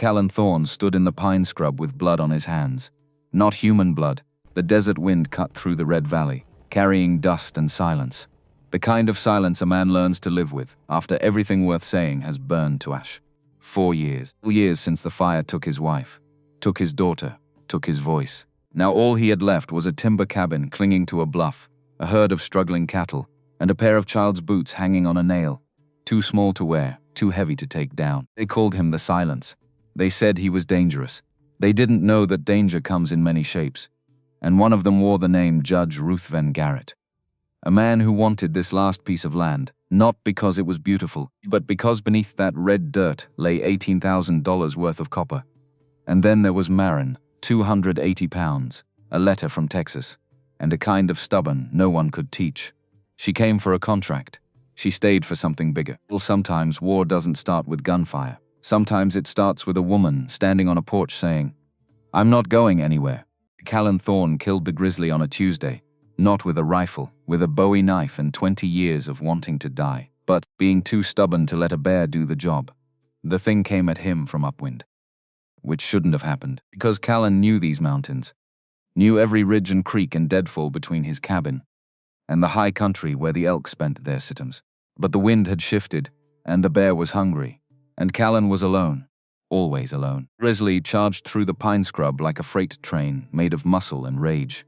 Callan Thorne stood in the pine scrub with blood on his hands. Not human blood. The desert wind cut through the red valley, carrying dust and silence. The kind of silence a man learns to live with after everything worth saying has burned to ash. 4 years. 4 years since the fire took his wife, took his daughter, took his voice. Now all he had left was a timber cabin clinging to a bluff, a herd of struggling cattle, and a pair of child's boots hanging on a nail. Too small to wear, too heavy to take down. They called him the Silence. They said he was dangerous. They didn't know that danger comes in many shapes. And one of them wore the name Judge Ruthven Garrett. A man who wanted this last piece of land, not because it was beautiful, but because beneath that red dirt lay $18,000 worth of copper. And then there was Maren, 280 pounds, a letter from Texas, and a kind of stubborn no one could teach. She came for a contract. She stayed for something bigger. Well, sometimes war doesn't start with gunfire. Sometimes it starts with a woman standing on a porch saying, "I'm not going anywhere." Callan Thorne killed the grizzly on a Tuesday, not with a rifle, with a Bowie knife and 20 years of wanting to die, but being too stubborn to let a bear do the job. The thing came at him from upwind, which shouldn't have happened, because Callan knew these mountains, knew every ridge and creek and deadfall between his cabin and the high country where the elk spent their sittims. But the wind had shifted, and the bear was hungry, and Callan was alone, always alone. Grizzly charged through the pine scrub like a freight train made of muscle and rage.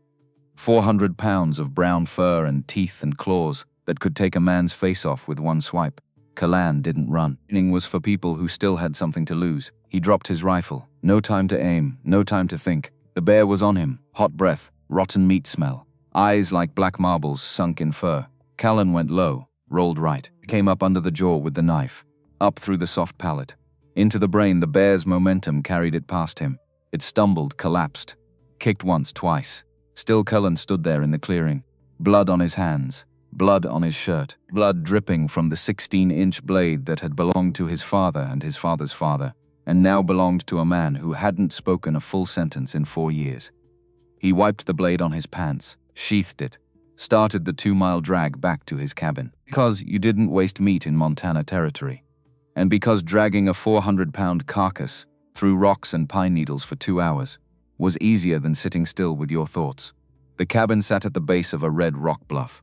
400 pounds of brown fur and teeth and claws that could take a man's face off with one swipe. Callan didn't run. Running was for people who still had something to lose. He dropped his rifle. No time to aim, no time to think. The bear was on him, hot breath, rotten meat smell. Eyes like black marbles sunk in fur. Callan went low, rolled right, came up under the jaw with the knife, up through the soft palate. Into the brain, the bear's momentum carried it past him. It stumbled, collapsed, kicked once, twice. Still Callan stood there in the clearing, blood on his hands, blood on his shirt, blood dripping from the 16-inch blade that had belonged to his father and his father's father, and now belonged to a man who hadn't spoken a full sentence in 4 years. He wiped the blade on his pants, sheathed it, started the 2-mile drag back to his cabin. Because you didn't waste meat in Montana territory. And because dragging a 400-pound carcass through rocks and pine needles for 2 hours was easier than sitting still with your thoughts. The cabin sat at the base of a red rock bluff.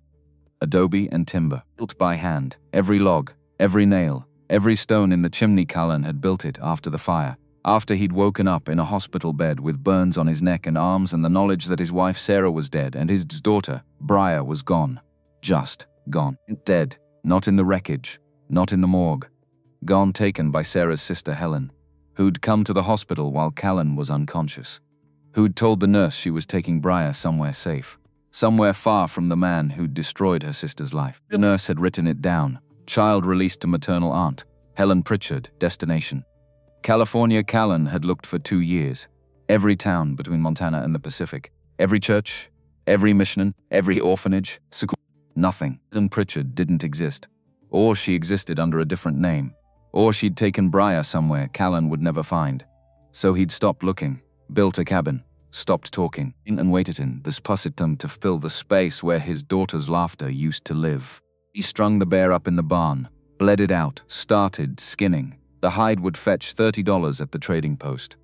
Adobe and timber, built by hand. Every log, every nail, every stone in the chimney. Callan had built it after the fire, after he'd woken up in a hospital bed with burns on his neck and arms and the knowledge that his wife Sarah was dead and his daughter, Briar, was gone. Just gone. Dead. Not in the wreckage. Not in the morgue. Gone, taken by Sarah's sister Helen, who'd come to the hospital while Callan was unconscious. Who'd told the nurse she was taking Briar somewhere safe. Somewhere far from the man who'd destroyed her sister's life. The nurse had written it down. Child released to maternal aunt. Helen Pritchard, destination. California. Callan had looked for 2 years. Every town between Montana and the Pacific. Every church. Every mission. Every orphanage. School. Nothing. Helen Pritchard didn't exist. Or she existed under a different name. Or she'd taken Briar somewhere Callan would never find. So he'd stopped looking, built a cabin, stopped talking, and waited in this pussytum to fill the space where his daughter's laughter used to live. He strung the bear up in the barn, bled it out, started skinning. The hide would fetch $30 at the trading post.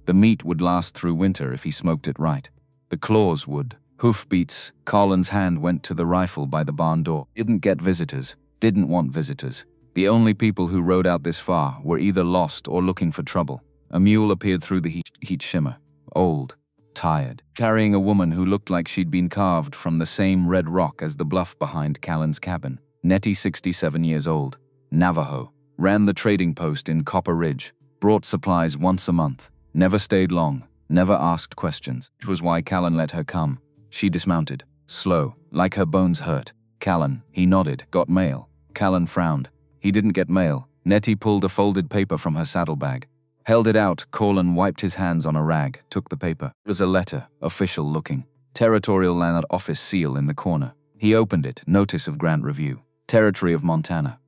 The meat would last through winter if he smoked it right. The claws would. Hoofbeats. Callan's hand went to the rifle by the barn door. Didn't get visitors. Didn't want visitors. The only people who rode out this far were either lost or looking for trouble. A mule appeared through the heat shimmer. Old. Tired. Carrying a woman who looked like she'd been carved from the same red rock as the bluff behind Callan's cabin. Nettie, 67 years old. Navajo. Ran the trading post in Copper Ridge. Brought supplies once a month. Never stayed long. Never asked questions. It was why Callan let her come. She dismounted. Slow. Like her bones hurt. Callan. He nodded. Got mail. Callan frowned. He didn't get mail. Nettie pulled a folded paper from her saddlebag. Held it out. Callan wiped his hands on a rag. Took the paper. It was a letter. Official looking. Territorial Land Office seal in the corner. He opened it. Notice of grant review. Territory of Montana.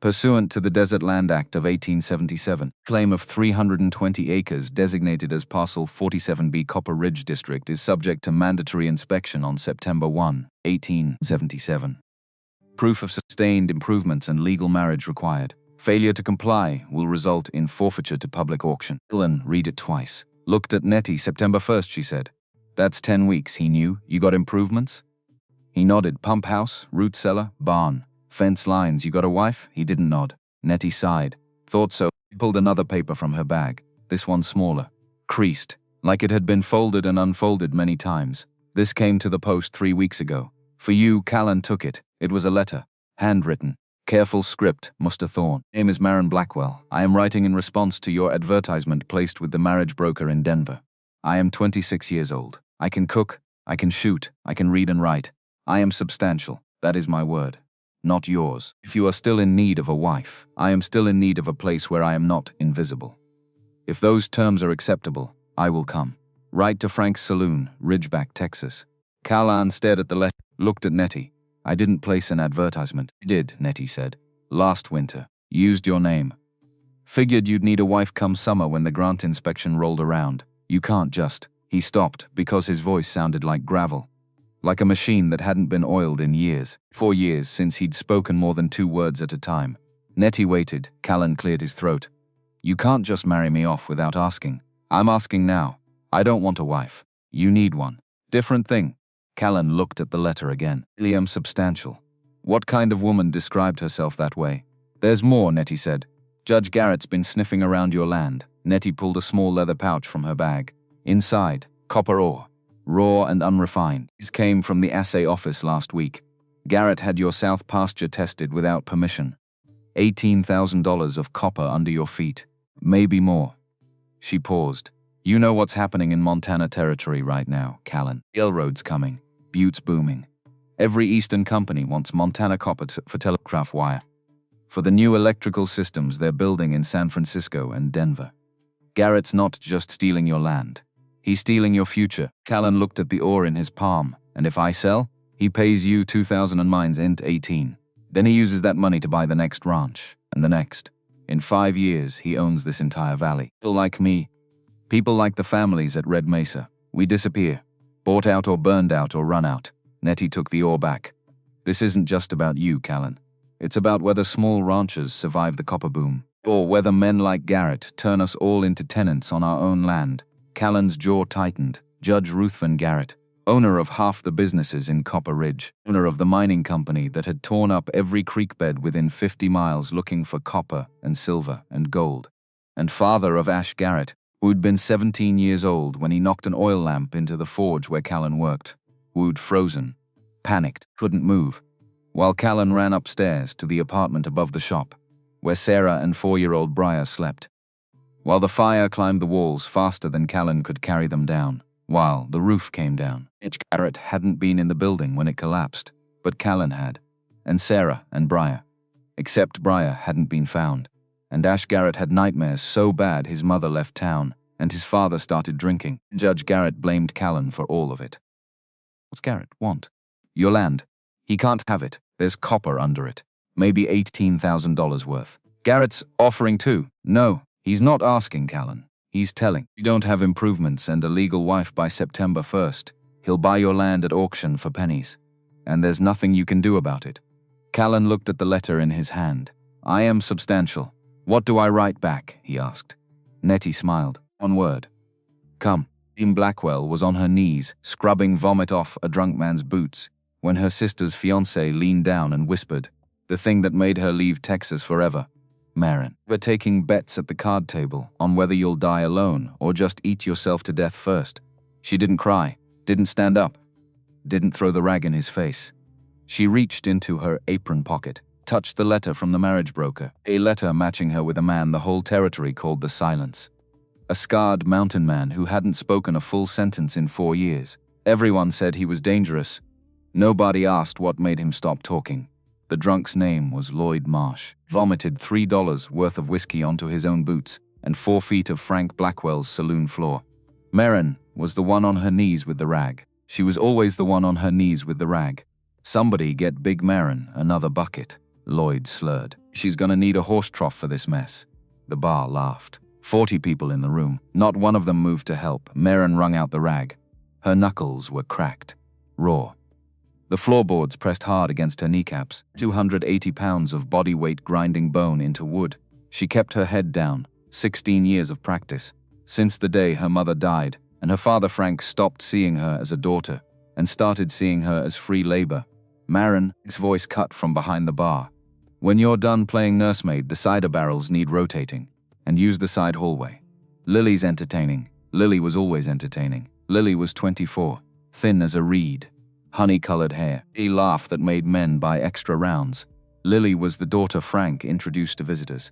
Pursuant to the Desert Land Act of 1877, claim of 320 acres designated as Parcel 47B Copper Ridge District is subject to mandatory inspection on September 1, 1877. Proof of sustained improvements and legal marriage required. Failure to comply will result in forfeiture to public auction. Callan, read it twice. Looked at Nettie. September 1st, she said. That's 10 weeks, he knew. You got improvements? He nodded. Pump house, root cellar, barn, fence lines. You got a wife? He didn't nod. Nettie sighed. Thought so. She pulled another paper from her bag. This one smaller. Creased, like it had been folded and unfolded many times. This came to the post 3 weeks ago. For you, Callan took it. It was a letter. Handwritten. Careful script, Mr. Thorne. Name is Maren Blackwell. I am writing in response to your advertisement placed with the marriage broker in Denver. I am 26 years old. I can cook, I can shoot, I can read and write. I am substantial. That is my word. Not yours. If you are still in need of a wife, I am still in need of a place where I am not invisible. If those terms are acceptable, I will come. Write to Frank's Saloon, Ridgeback, Texas. Callan stared at the letter, looked at Nettie. I didn't place an advertisement. You did, Nettie said. Last winter. Used your name. Figured you'd need a wife come summer when the grant inspection rolled around. You can't just. He stopped because his voice sounded like gravel. Like a machine that hadn't been oiled in years. 4 years since he'd spoken more than 2 words at a time. Nettie waited. Callan cleared his throat. You can't just marry me off without asking. I'm asking now. I don't want a wife. You need one. Different thing. Callan looked at the letter again. I am substantial. What kind of woman described herself that way? There's more, Nettie said. Judge Garrett's been sniffing around your land. Nettie pulled a small leather pouch from her bag. Inside, copper ore. Raw and unrefined. These came from the assay office last week. Garrett had your south pasture tested without permission. $18,000 of copper under your feet. Maybe more. She paused. You know what's happening in Montana Territory right now, Callan. Railroad's coming. Butte's booming. Every eastern company wants Montana copper for telegraph wire. For the new electrical systems they're building in San Francisco and Denver. Garrett's not just stealing your land. He's stealing your future. Callan looked at the ore in his palm. And if I sell, he pays you 2,000 and mine's int 18. Then he uses that money to buy the next ranch. And the next. In 5 years, he owns this entire valley. People like me. People like the families at Red Mesa. We disappear. Bought out or burned out or run out. Nettie took the ore back. This isn't just about you, Callan. It's about whether small ranchers survive the copper boom. Or whether men like Garrett turn us all into tenants on our own land. Callan's jaw tightened. Judge Ruthven Garrett, owner of half the businesses in Copper Ridge, owner of the mining company that had torn up every creek bed within 50 miles looking for copper and silver and gold, and father of Ash Garrett, who'd been 17 years old when he knocked an oil lamp into the forge where Callan worked. Who'd frozen, panicked, couldn't move, while Callan ran upstairs to the apartment above the shop, where Sarah and 4-year-old Briar slept. While the fire climbed the walls faster than Callan could carry them down, while the roof came down. Garrett hadn't been in the building when it collapsed, but Callan had, and Sarah and Briar. Except Briar hadn't been found, and Ash Garrett had nightmares so bad his mother left town, and his father started drinking. Judge Garrett blamed Callan for all of it. What's Garrett want? Your land. He can't have it. There's copper under it. Maybe $18,000 worth. Garrett's offering too. No. He's not asking, Callan. He's telling. You don't have improvements and a legal wife by September 1st. He'll buy your land at auction for pennies. And there's nothing you can do about it. Callan looked at the letter in his hand. I am substantial. What do I write back? He asked. Nettie smiled. One word. Come. Maren Blackwell was on her knees, scrubbing vomit off a drunk man's boots, when her sister's fiancé leaned down and whispered, the thing that made her leave Texas forever. Maren, we're taking bets at the card table on whether you'll die alone or just eat yourself to death first. She didn't cry, didn't stand up, didn't throw the rag in his face. She reached into her apron pocket, touched the letter from the marriage broker, a letter matching her with a man the whole territory called the Silence. A scarred mountain man who hadn't spoken a full sentence in 4 years. Everyone said he was dangerous. Nobody asked what made him stop talking. The drunk's name was Lloyd Marsh. Vomited $3 worth of whiskey onto his own boots and 4 feet of Frank Blackwell's saloon floor. Maren was the one on her knees with the rag. She was always the one on her knees with the rag. Somebody get Big Maren another bucket. Lloyd slurred. She's gonna need a horse trough for this mess. The bar laughed. 40 people in the room. Not one of them moved to help. Maren wrung out the rag. Her knuckles were cracked. Raw. The floorboards pressed hard against her kneecaps, 280 pounds of body weight grinding bone into wood. She kept her head down, 16 years of practice. Since the day her mother died, and her father Frank stopped seeing her as a daughter, and started seeing her as free labor. Maren's voice cut from behind the bar. When you're done playing nursemaid, the cider barrels need rotating, and use the side hallway. Lily's entertaining. Lily was always entertaining. Lily was 24, thin as a reed, honey-colored hair, a laugh that made men buy extra rounds. Lily was the daughter Frank introduced to visitors.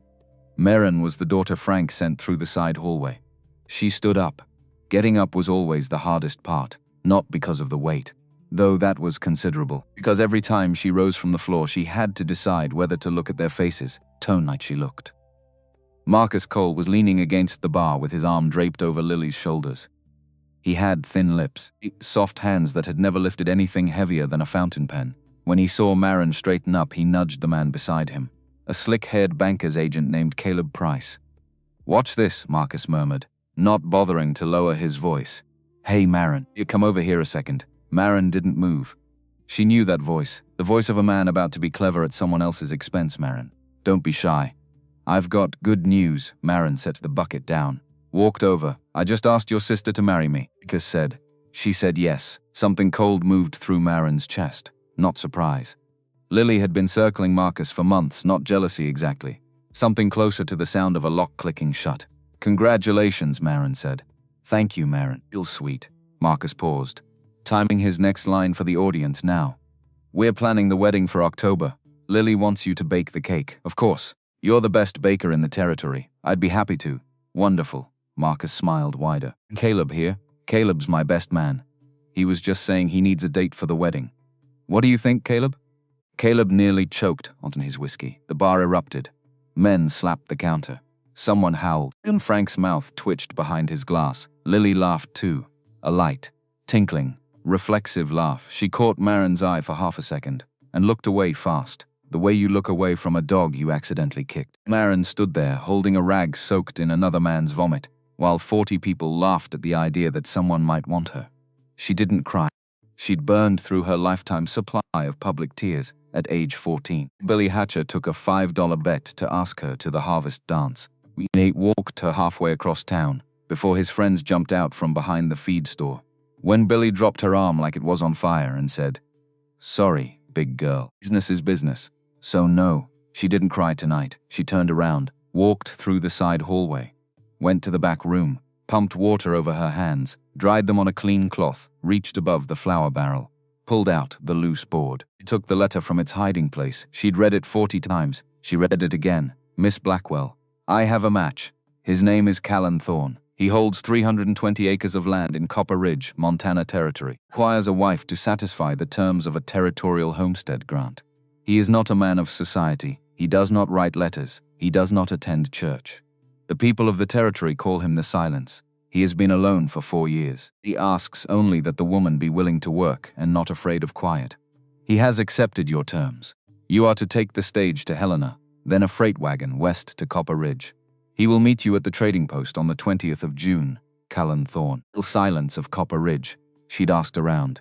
Maren was the daughter Frank sent through the side hallway. She stood up. Getting up was always the hardest part, not because of the weight, though that was considerable, because every time she rose from the floor she had to decide whether to look at their faces, tone like she looked. Marcus Cole was leaning against the bar with his arm draped over Lily's shoulders. He had thin lips, soft hands that had never lifted anything heavier than a fountain pen. When he saw Maren straighten up, he nudged the man beside him, a slick-haired banker's agent named Caleb Price. "Watch this," Marcus murmured, not bothering to lower his voice. "Hey, Maren, you come over here a second." Maren didn't move. She knew that voice, the voice of a man about to be clever at someone else's expense. "Maren, don't be shy." "I've got good news." Maren set the bucket down, walked over. "I just asked your sister to marry me," Marcus said. She said yes. Something cold moved through Maren's chest, not surprise. Lily had been circling Marcus for months, not jealousy exactly. Something closer to the sound of a lock clicking shut. "Congratulations," Maren said. "Thank you, Maren. Real sweet." Marcus paused, timing his next line for the audience now. "We're planning the wedding for October. Lily wants you to bake the cake. Of course. You're the best baker in the territory. I'd be happy to." "Wonderful." Marcus smiled wider. "Caleb here. Caleb's my best man. He was just saying he needs a date for the wedding. What do you think, Caleb?" Caleb nearly choked on his whiskey. The bar erupted. Men slapped the counter. Someone howled, and Frank's mouth twitched behind his glass. Lily laughed too. A light, tinkling, reflexive laugh. She caught Maren's eye for half a second, and looked away fast, the way you look away from a dog you accidentally kicked. Maren stood there, holding a rag soaked in another man's vomit, while 40 people laughed at the idea that someone might want her. She didn't cry. She'd burned through her lifetime supply of public tears at age 14. Billy Hatcher took a $5 bet to ask her to the harvest dance. Nate walked her halfway across town, before his friends jumped out from behind the feed store. When Billy dropped her arm like it was on fire and said, "Sorry, big girl. Business is business." So no, she didn't cry tonight. She turned around, walked through the side hallway, went to the back room, pumped water over her hands, dried them on a clean cloth, reached above the flour barrel, pulled out the loose board. She took the letter from its hiding place. She'd read it 40 times. She read it again. "Miss Blackwell, I have a match. His name is Callan Thorne. He holds 320 acres of land in Copper Ridge, Montana Territory. Requires a wife to satisfy the terms of a territorial homestead grant. He is not a man of society. He does not write letters. He does not attend church. The people of the territory call him the Silence. He has been alone for 4 years. He asks only that the woman be willing to work and not afraid of quiet. He has accepted your terms. You are to take the stage to Helena, then a freight wagon west to Copper Ridge. He will meet you at the trading post on the 20th of June, Callan Thorne." The silence of Copper Ridge. She'd asked around.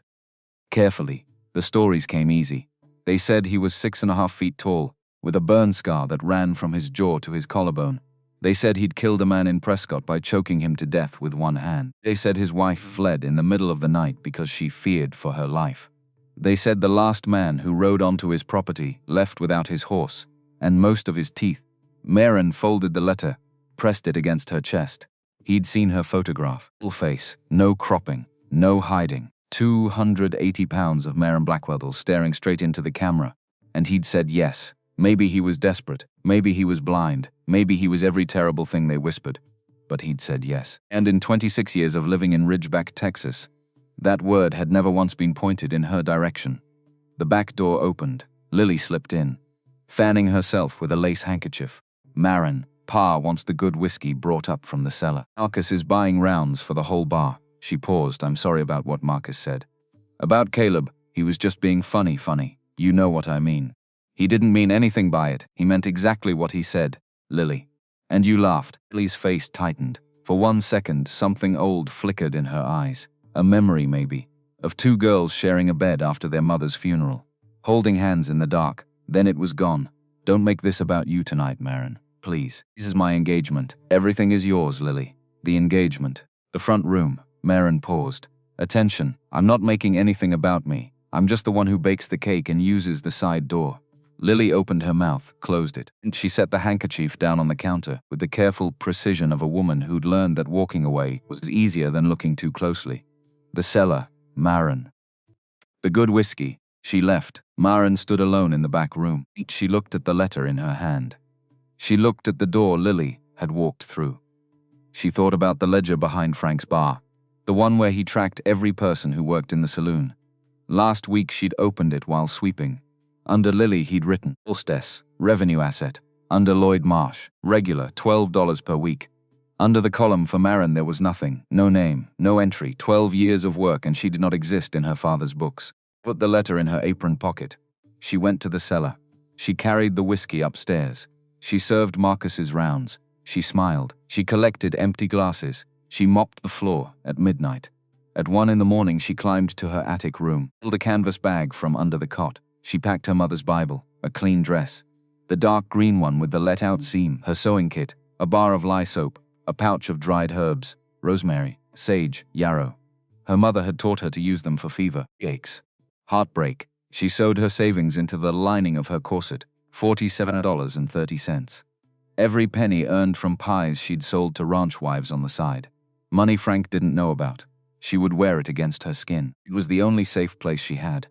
Carefully, the stories came easy. They said he was 6.5 feet tall, with a burn scar that ran from his jaw to his collarbone. They said he'd killed a man in Prescott by choking him to death with one hand. They said his wife fled in the middle of the night because she feared for her life. They said the last man who rode onto his property left without his horse and most of his teeth. Maren folded the letter, pressed it against her chest. He'd seen her photograph. Full face, no cropping, no hiding. 280 pounds of Maren Blackwell staring straight into the camera. And he'd said yes. Maybe he was desperate. Maybe he was blind. Maybe he was every terrible thing they whispered. But he'd said yes. And in 26 years of living in Ridgeback, Texas, that word had never once been pointed in her direction. The back door opened. Lily slipped in, fanning herself with a lace handkerchief. "Maren, Pa wants the good whiskey brought up from the cellar. Marcus is buying rounds for the whole bar." She paused. "I'm sorry about what Marcus said. About Caleb, he was just being funny. You know what I mean. He didn't mean anything by it. He meant exactly what he said, Lily. And you laughed." Lily's face tightened. For 1 second, something old flickered in her eyes. A memory, maybe. of two girls sharing a bed after their mother's funeral, holding hands in the dark. Then it was gone. Don't make this about you tonight, Maren. Please. This is my engagement. Everything is yours, Lily. The engagement. The front room. Maren paused. Attention. I'm not making anything about me. I'm just the one who bakes the cake and uses the side door. Lily opened her mouth, closed it, and she set the handkerchief down on the counter with the careful precision of a woman who'd learned that walking away was easier than looking too closely. The cellar. Maren. The good whiskey. She left. Maren stood alone in the back room. She looked at the letter in her hand. She looked at the door Lily had walked through. She thought about the ledger behind Frank's bar, the one where he tracked every person who worked in the saloon. Last week she'd opened it while sweeping. Under Lily he'd written, Obese, revenue asset. Under Lloyd Marsh, regular, $12 per week. Under the column for Maren there was nothing, no name, no entry, 12 years of work, and she did not exist in her father's books. Put the letter in her apron pocket. She went to the cellar. She carried the whiskey upstairs. She served Marcus's rounds. She smiled. She collected empty glasses. She mopped the floor at midnight. At 1 a.m. she climbed to her attic room, pulled a canvas bag from under the cot. She packed her mother's Bible, a clean dress, the dark green one with the let-out seam, her sewing kit, a bar of lye soap, a pouch of dried herbs, rosemary, sage, yarrow. Her mother had taught her to use them for fever, aches, heartbreak. She sewed her savings into the lining of her corset, $47.30. Every penny earned from pies she'd sold to ranch wives on the side. Money Frank didn't know about. She would wear it against her skin. It was the only safe place she had.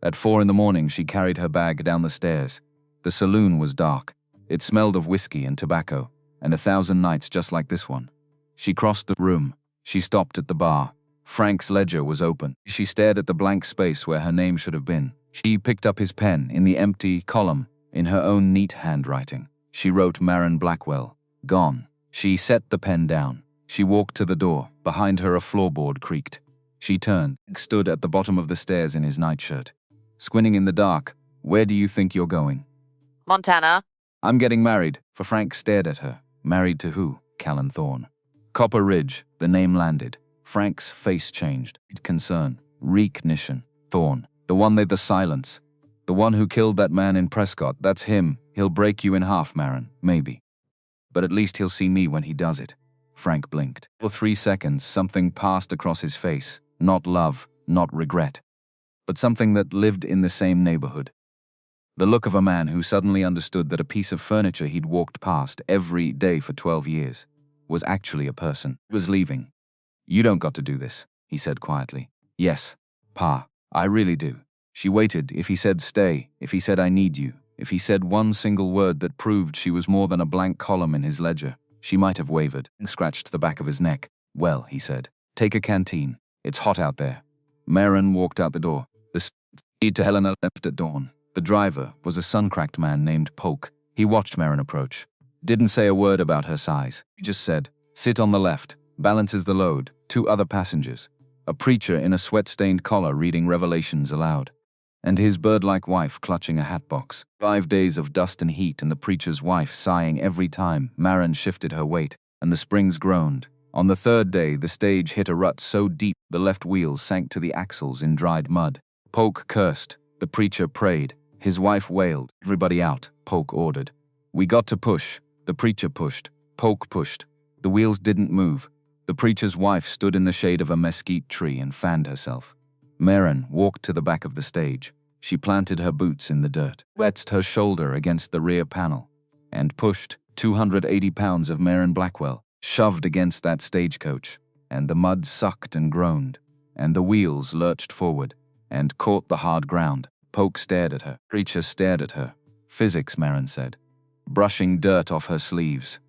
At 4 a.m. she carried her bag down the stairs. The saloon was dark. It smelled of whiskey and tobacco, and 1,000 nights just like this one. She crossed the room. She stopped at the bar. Frank's ledger was open. She stared at the blank space where her name should have been. She picked up his pen in the empty column in her own neat handwriting. She wrote Maren Blackwell. Gone. She set the pen down. She walked to the door. Behind her a floorboard creaked. She turned and stood at the bottom of the stairs in his nightshirt. Squinting in the dark. Where do you think you're going? Montana. I'm getting married. For Frank stared at her. Married to who? Callan Thorne. Copper Ridge. The name landed. Frank's face changed. Concern. Recognition. Thorne. The one the silence. The one who killed that man in Prescott. That's him. He'll break you in half, Maren. Maybe. But at least he'll see me when he does it. Frank blinked. For 3 seconds, something passed across his face. Not love, not regret, but something that lived in the same neighborhood. The look of a man who suddenly understood that a piece of furniture he'd walked past every day for 12 years was actually a person. He was leaving. You don't got to do this, he said quietly. Yes, Pa, I really do. She waited. If he said stay, if he said I need you, if he said one single word that proved she was more than a blank column in his ledger, she might have wavered and scratched the back of his neck. Well, he said, take a canteen. It's hot out there. Maren walked out the door. The speed to Helena left at dawn. The driver was a sun-cracked man named Polk. He watched Maren approach. Didn't say a word about her size. He just said, sit on the left, balances the load, 2 other passengers. A preacher in a sweat-stained collar reading Revelations aloud. And his bird-like wife clutching a hatbox. 5 days of dust and heat, and the preacher's wife sighing every time Maren shifted her weight, and the springs groaned. On the 3rd day, the stage hit a rut so deep the left wheels sank to the axles in dried mud. Polk cursed. The preacher prayed. His wife wailed. Everybody out, Polk ordered. We got to push. The preacher pushed. Polk pushed. The wheels didn't move. The preacher's wife stood in the shade of a mesquite tree and fanned herself. Maren walked to the back of the stage. She planted her boots in the dirt, wedged her shoulder against the rear panel, and pushed. 280 pounds of Maren Blackwell shoved against that stagecoach, and the mud sucked and groaned, and the wheels lurched forward and caught the hard ground. Polk stared at her. Preacher stared at her. Physics, Maren said, brushing dirt off her sleeves.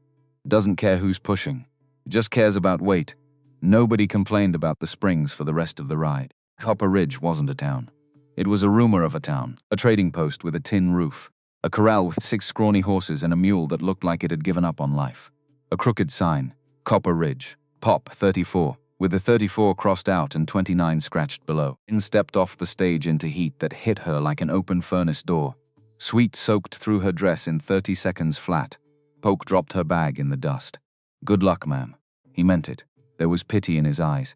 Doesn't care who's pushing. Just cares about weight. Nobody complained about the springs for the rest of the ride. Copper Ridge wasn't a town. It was a rumor of a town, a trading post with a tin roof, a corral with 6 scrawny horses and a mule that looked like it had given up on life. A crooked sign, Copper Ridge, Pop 34, with the 34 crossed out and 29 scratched below. In stepped off the stage into heat that hit her like an open furnace door. Sweat soaked through her dress in 30 seconds flat. Polk dropped her bag in the dust. Good luck, ma'am. He meant it. There was pity in his eyes.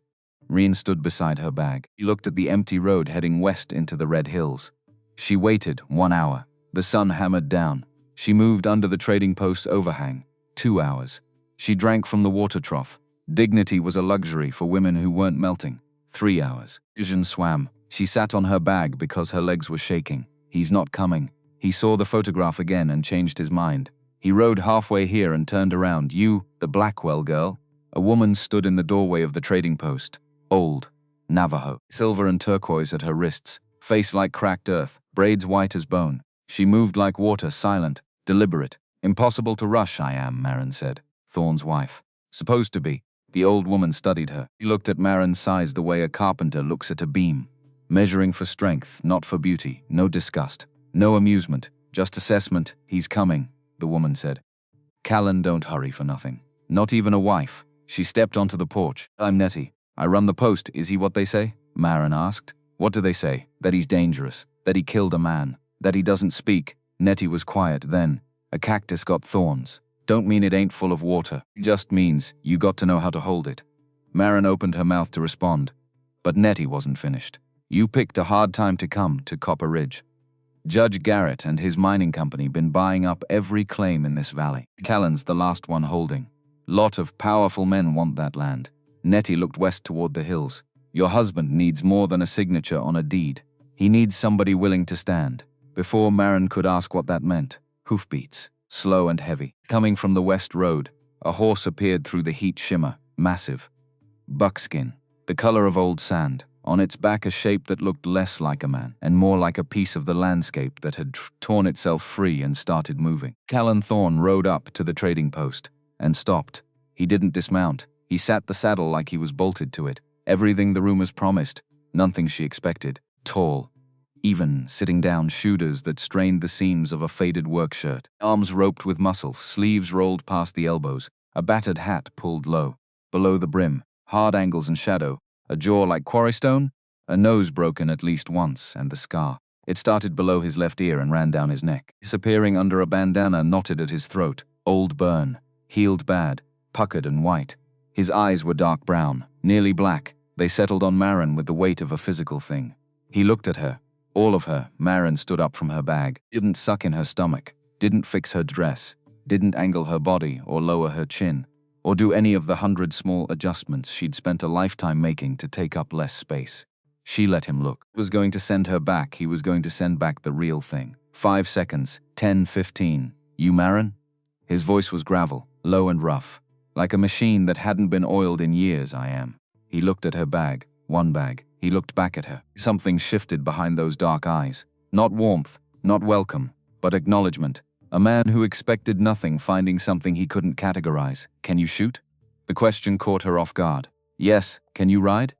Reen stood beside her bag. He looked at the empty road heading west into the Red Hills. She waited 1 hour. The sun hammered down. She moved under the trading post's overhang. 2 hours. She drank from the water trough. Dignity was a luxury for women who weren't melting. 3 hours. Vision swam. She sat on her bag because her legs were shaking. He's not coming. He saw the photograph again and changed his mind. He rode halfway here and turned around. You, the Blackwell girl? A woman stood in the doorway of the trading post. Old. Navajo. Silver and turquoise at her wrists. Face like cracked earth. Braids white as bone. She moved like water, silent, deliberate. Impossible to rush, I am, Maren said. Thorne's wife. Supposed to be. The old woman studied her. He looked at Maren's size the way a carpenter looks at a beam. Measuring for strength, not for beauty. No disgust. No amusement. Just assessment. He's coming, the woman said. Callan don't hurry for nothing. Not even a wife. She stepped onto the porch. I'm Nettie. I run the post. Is he what they say? Maren asked. What do they say? That he's dangerous. That he killed a man. That he doesn't speak. Nettie was quiet then. A cactus got thorns. Don't mean it ain't full of water. It just means you got to know how to hold it. Maren opened her mouth to respond. But Nettie wasn't finished. You picked a hard time to come to Copper Ridge. Judge Garrett and his mining company been buying up every claim in this valley. Callan's the last one holding. Lot of powerful men want that land. Nettie looked west toward the hills. Your husband needs more than a signature on a deed. He needs somebody willing to stand. Before Maren could ask what that meant, hoofbeats, slow and heavy. Coming from the west road, a horse appeared through the heat shimmer, massive. Buckskin, the color of old sand. On its back a shape that looked less like a man and more like a piece of the landscape that had torn itself free and started moving. Callan Thorne rode up to the trading post and stopped. He didn't dismount. He sat the saddle like he was bolted to it. Everything the rumors promised, nothing she expected. Tall. Even, sitting down, shoulders that strained the seams of a faded work shirt. Arms roped with muscle, sleeves rolled past the elbows. A battered hat pulled low. Below the brim, hard angles and shadow. A jaw like quarry stone. A nose broken at least once, and the scar. It started below his left ear and ran down his neck, disappearing under a bandana knotted at his throat. Old burn. Healed bad. Puckered and white. His eyes were dark brown, nearly black. They settled on Maren with the weight of a physical thing. He looked at her. All of her. Maren stood up from her bag. Didn't suck in her stomach. Didn't fix her dress. Didn't angle her body or lower her chin. Or do any of the 100 small adjustments she'd spent a lifetime making to take up less space. She let him look. He was going to send her back. He was going to send back the real thing. 5 seconds. 10, 15. You Maren? His voice was gravel, low and rough. Like a machine that hadn't been oiled in years, I am. He looked at her bag. One bag. He looked back at her. Something shifted behind those dark eyes. Not warmth, not welcome, but acknowledgement. A man who expected nothing finding something he couldn't categorize. Can you shoot? The question caught her off guard. Yes. Can you ride?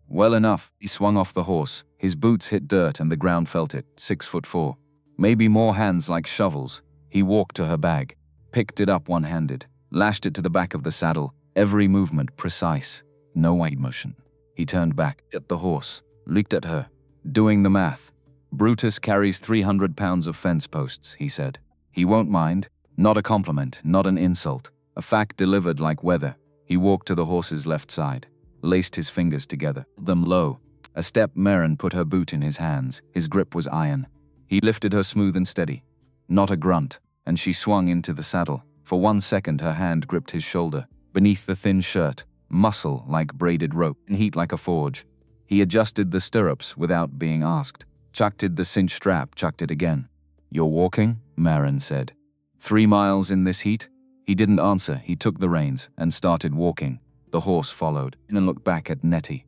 Well enough. He swung off the horse. His boots hit dirt and the ground felt it. 6'4". Maybe more hands like shovels. He walked to her bag. Picked it up one-handed. Lashed it to the back of the saddle. Every movement precise. No wide motion. He turned back at the horse. Looked at her. Doing the math. Brutus carries 300 pounds of fence posts, he said. He won't mind. Not a compliment, not an insult. A fact delivered like weather. He walked to the horse's left side. Laced his fingers together. Them low. A step. Maren put her boot in his hands. His grip was iron. He lifted her smooth and steady. Not a grunt. And she swung into the saddle. For 1 second her hand gripped his shoulder. Beneath the thin shirt. Muscle like braided rope. And heat like a forge. He adjusted the stirrups without being asked. Chucked the cinch strap. Chucked it again. You're walking? Maren said. 3 miles in this heat? He didn't answer. He took the reins and started walking. The horse followed and looked back at Nettie.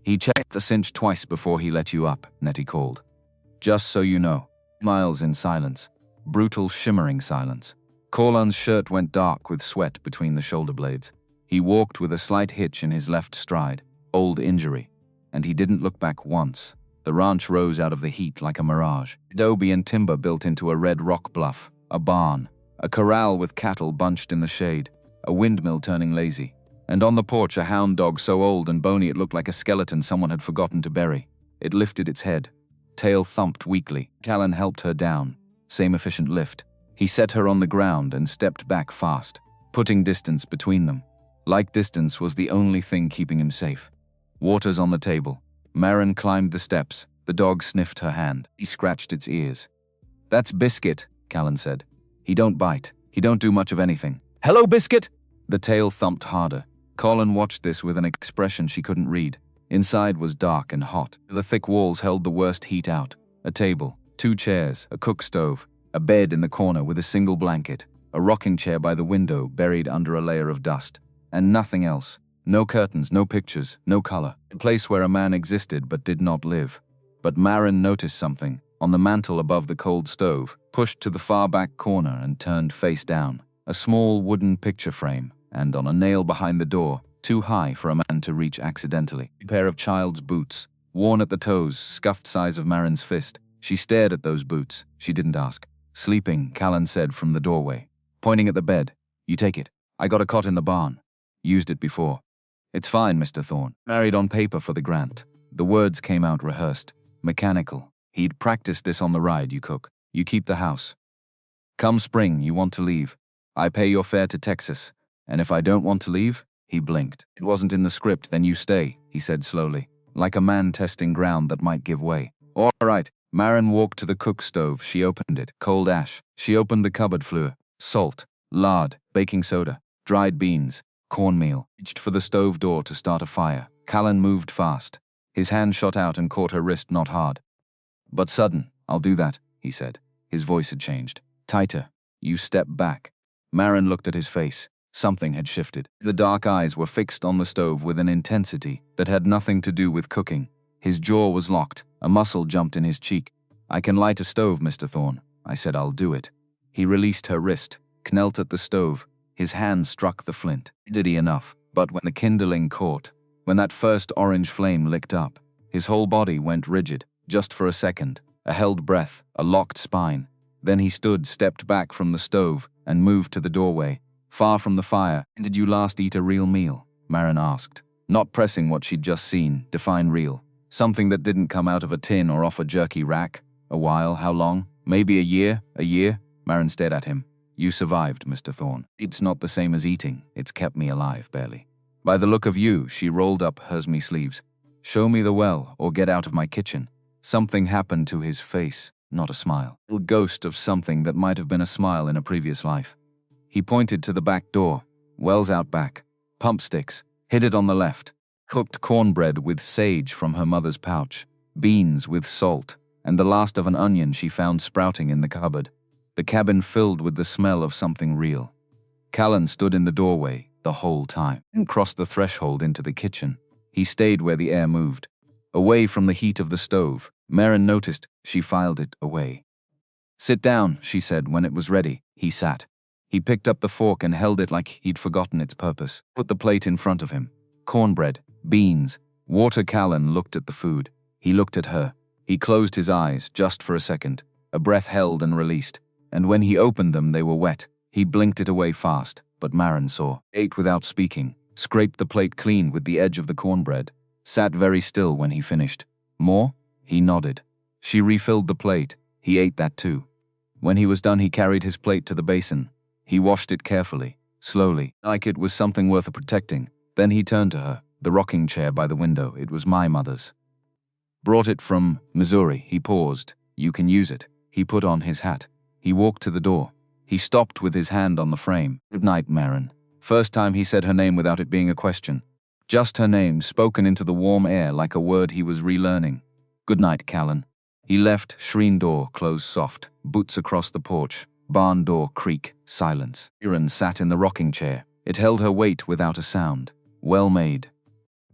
He checked the cinch twice before he let you up, Nettie called. Just so you know. Miles in silence. Brutal, shimmering silence. Callan's shirt went dark with sweat between the shoulder blades. He walked with a slight hitch in his left stride. Old injury. And he didn't look back once. The ranch rose out of the heat like a mirage. Adobe and timber built into a red rock bluff. A barn. A corral with cattle bunched in the shade. A windmill turning lazy. And on the porch a hound dog so old and bony it looked like a skeleton someone had forgotten to bury. It lifted its head. Tail thumped weakly. Callan helped her down. Same efficient lift. He set her on the ground and stepped back fast, putting distance between them. Like distance was the only thing keeping him safe. Water's on the table. Maren climbed the steps. The dog sniffed her hand. He scratched its ears. That's Biscuit, Callan said. He don't bite. He don't do much of anything. Hello, Biscuit! The tail thumped harder. Callan watched this with an expression she couldn't read. Inside was dark and hot. The thick walls held the worst heat out. A table, 2 chairs, a cook stove, a bed in the corner with a single blanket, a rocking chair by the window buried under a layer of dust, and nothing else. No curtains, no pictures, no color. A place where a man existed but did not live. But Maren noticed something. On the mantel above the cold stove, pushed to the far back corner and turned face down, a small wooden picture frame, and on a nail behind the door, too high for a man to reach accidentally, a pair of child's boots, worn at the toes, scuffed size of Maren's fist. She stared at those boots. She didn't ask. Sleeping, Callan said from the doorway, pointing at the bed. You take it. I got a cot in the barn. Used it before. It's fine, Mr. Thorne. Married on paper for the grant. The words came out rehearsed, mechanical. He'd practiced this on the ride. You cook. You keep the house. Come spring, you want to leave. I pay your fare to Texas. And if I don't want to leave? He blinked. It wasn't in the script. Then you stay, he said slowly, like a man testing ground that might give way. All right. Maren walked to the cook stove. She opened it. Cold ash. She opened the cupboard floor. Salt, lard, baking soda, dried beans, cornmeal. Reached for the stove door to start a fire. Callan moved fast. His hand shot out and caught her wrist, not hard, but sudden. I'll do that, he said. His voice had changed. Tighter. You step back. Maren looked at his face. Something had shifted. The dark eyes were fixed on the stove with an intensity that had nothing to do with cooking. His jaw was locked. A muscle jumped in his cheek. I can light a stove, Mr. Thorne. I said I'll do it. He released her wrist, knelt at the stove. His hand struck the flint. Did he enough? But when the kindling caught, when that first orange flame licked up, his whole body went rigid, just for a second. A held breath, a locked spine. Then he stood, stepped back from the stove, and moved to the doorway, far from the fire. Did you last eat a real meal? Maren asked, not pressing what she'd just seen. Define real. Something that didn't come out of a tin or off a jerky rack. A while, how long? Maybe a year? A year? Maren stared at him. You survived, Mr. Thorne. It's not the same as eating. It's kept me alive, barely. By the look of you, she rolled up her sleeves. Show me the well, or get out of my kitchen. Something happened to his face, not a smile. A ghost of something that might have been a smile in a previous life. He pointed to the back door. Wells out back. Pump sticks. Hid it on the left. Cooked cornbread with sage from her mother's pouch. Beans with salt. And the last of an onion she found sprouting in the cupboard. The cabin filled with the smell of something real. Callan stood in the doorway the whole time and crossed the threshold into the kitchen. He stayed where the air moved, away from the heat of the stove. Maren noticed. She filed it away. Sit down, she said when it was ready. He sat. He picked up the fork and held it like he'd forgotten its purpose. Put the plate in front of him. Cornbread, beans, water. Callan looked at the food. He looked at her. He closed his eyes just for a second. A breath held and released. And when he opened them, they were wet. He blinked it away fast, but Maren saw. Ate without speaking. Scraped the plate clean with the edge of the cornbread. Sat very still when he finished. More? He nodded. She refilled the plate. He ate that too. When he was done, he carried his plate to the basin. He washed it carefully, slowly, like it was something worth protecting. Then he turned to her. The rocking chair by the window. It was my mother's. Brought it from Missouri. He paused. You can use it. He put on his hat. He walked to the door. He stopped with his hand on the frame. Good night, Maren. First time he said her name without it being a question. Just her name, spoken into the warm air like a word he was relearning. Good night, Callan. He left. Shrine door closed soft. Boots across the porch. Barn door creak. Silence. Maren sat in the rocking chair. It held her weight without a sound. Well made.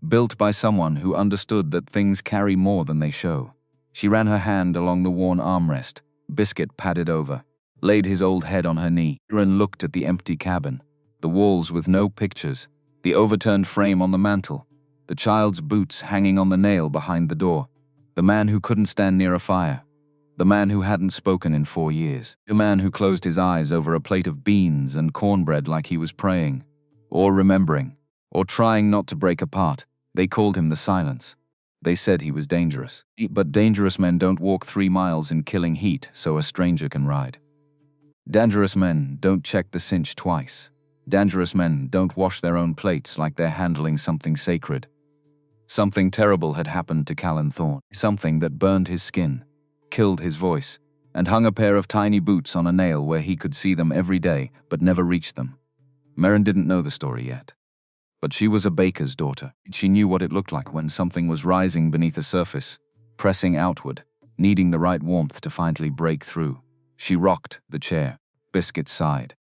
Built by someone who understood that things carry more than they show. She ran her hand along the worn armrest. Biscuit padded over. Laid his old head on her knee. Maren looked at the empty cabin. The walls with no pictures. The overturned frame on the mantel. The child's boots hanging on the nail behind the door. The man who couldn't stand near a fire. The man who hadn't spoken in 4 years. The man who closed his eyes over a plate of beans and cornbread like he was praying. Or remembering. Or trying not to break apart. They called him the Silence. They said he was dangerous. But dangerous men don't walk 3 miles in killing heat so a stranger can ride. Dangerous men don't check the cinch twice. Dangerous men don't wash their own plates like they're handling something sacred. Something terrible had happened to Callan Thorne. Something that burned his skin, killed his voice, and hung a pair of tiny boots on a nail where he could see them every day but never reached them. Maren didn't know the story yet. But she was a baker's daughter. She knew what it looked like when something was rising beneath the surface, pressing outward, needing the right warmth to finally break through. She rocked the chair. Biscuit sighed.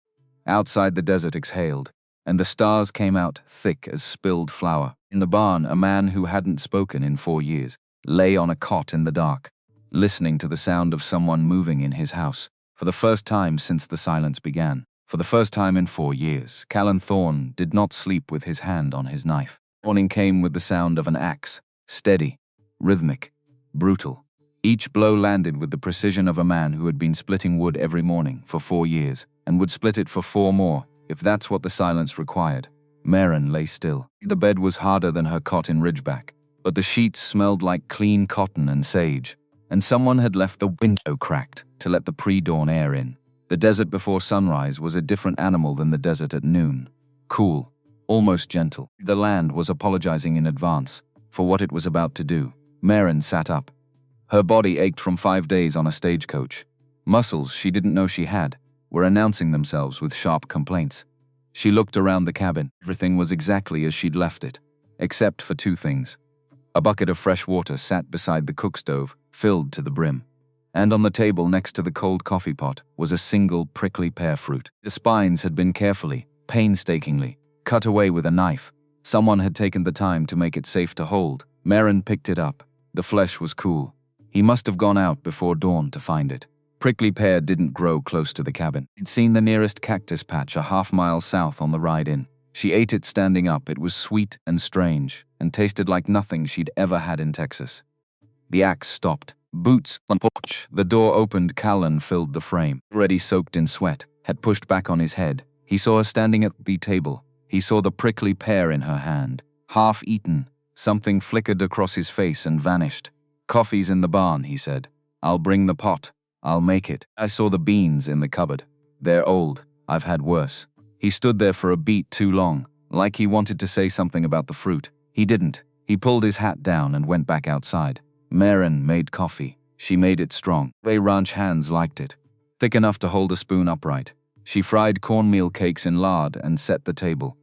Outside, the desert exhaled, and the stars came out thick as spilled flour. In the barn, a man who hadn't spoken in 4 years lay on a cot in the dark, listening to the sound of someone moving in his house. For the first time since the silence began, for the first time in 4 years, Callan Thorne did not sleep with his hand on his knife. Morning came with the sound of an axe, steady, rhythmic, brutal. Each blow landed with the precision of a man who had been splitting wood every morning for 4 years, and would split it for 4 more, if that's what the silence required. Maren lay still. The bed was harder than her cot in Ridgeback, but the sheets smelled like clean cotton and sage, and someone had left the window cracked to let the pre-dawn air in. The desert before sunrise was a different animal than the desert at noon. Cool, almost gentle. The land was apologizing in advance for what it was about to do. Maren sat up. Her body ached from 5 days on a stagecoach. Muscles she didn't know she had were announcing themselves with sharp complaints. She looked around the cabin. Everything was exactly as she'd left it, except for 2 things. A bucket of fresh water sat beside the cook stove, filled to the brim. And on the table next to the cold coffee pot was a single prickly pear fruit. The spines had been carefully, painstakingly, cut away with a knife. Someone had taken the time to make it safe to hold. Maren picked it up. The flesh was cool. He must have gone out before dawn to find it. Prickly pear didn't grow close to the cabin. He'd seen the nearest cactus patch a half-mile south on the ride in. She ate it standing up. It was sweet and strange, and tasted like nothing she'd ever had in Texas. The axe stopped. Boots on the porch. The door opened. Callan filled the frame. Already soaked in sweat, had pushed back on his head. He saw her standing at the table. He saw the prickly pear in her hand. Half eaten. Something flickered across his face and vanished. "Coffee's in the barn," he said. "I'll bring the pot. I'll make it." I saw the beans in the cupboard. "They're old. I've had worse." He stood there for a beat too long, like he wanted to say something about the fruit. He didn't. He pulled his hat down and went back outside. Maren made coffee. She made it strong. Bay Ranch hands liked it. Thick enough to hold a spoon upright. She fried cornmeal cakes in lard and set the table.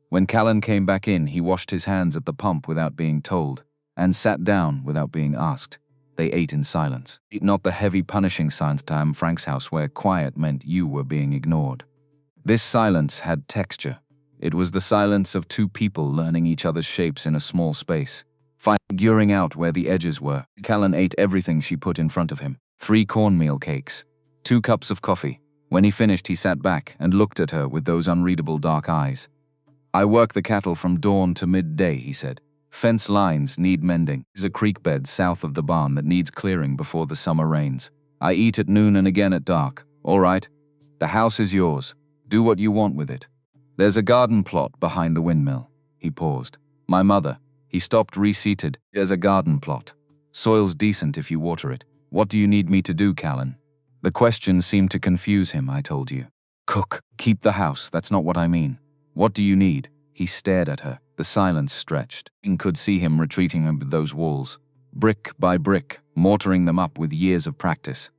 When Callan came back in, he washed his hands at the pump without being told, and sat down without being asked. They ate in silence. Not the heavy punishing silence time Frank's house where quiet meant you were being ignored. This silence had texture. It was the silence of 2 people learning each other's shapes in a small space, figuring out where the edges were. Callan ate everything she put in front of him. 3 cornmeal cakes, 2 cups of coffee. When he finished, he sat back and looked at her with those unreadable dark eyes. "I work the cattle from dawn to midday," he said. "Fence lines need mending. There's a creek bed south of the barn that needs clearing before the summer rains. I eat at noon and again at dark. All right? The house is yours. Do what you want with it. There's a garden plot behind the windmill." He paused. "My mother." He stopped, reseated. "There's a garden plot. Soil's decent if you water it. What do you need me to do, Callan?" The question seemed to confuse him. "I told you. Cook. Keep the house. That's not what I mean. What do you need?" He stared at her. The silence stretched. He could see him retreating with those walls, brick by brick, mortaring them up with years of practice.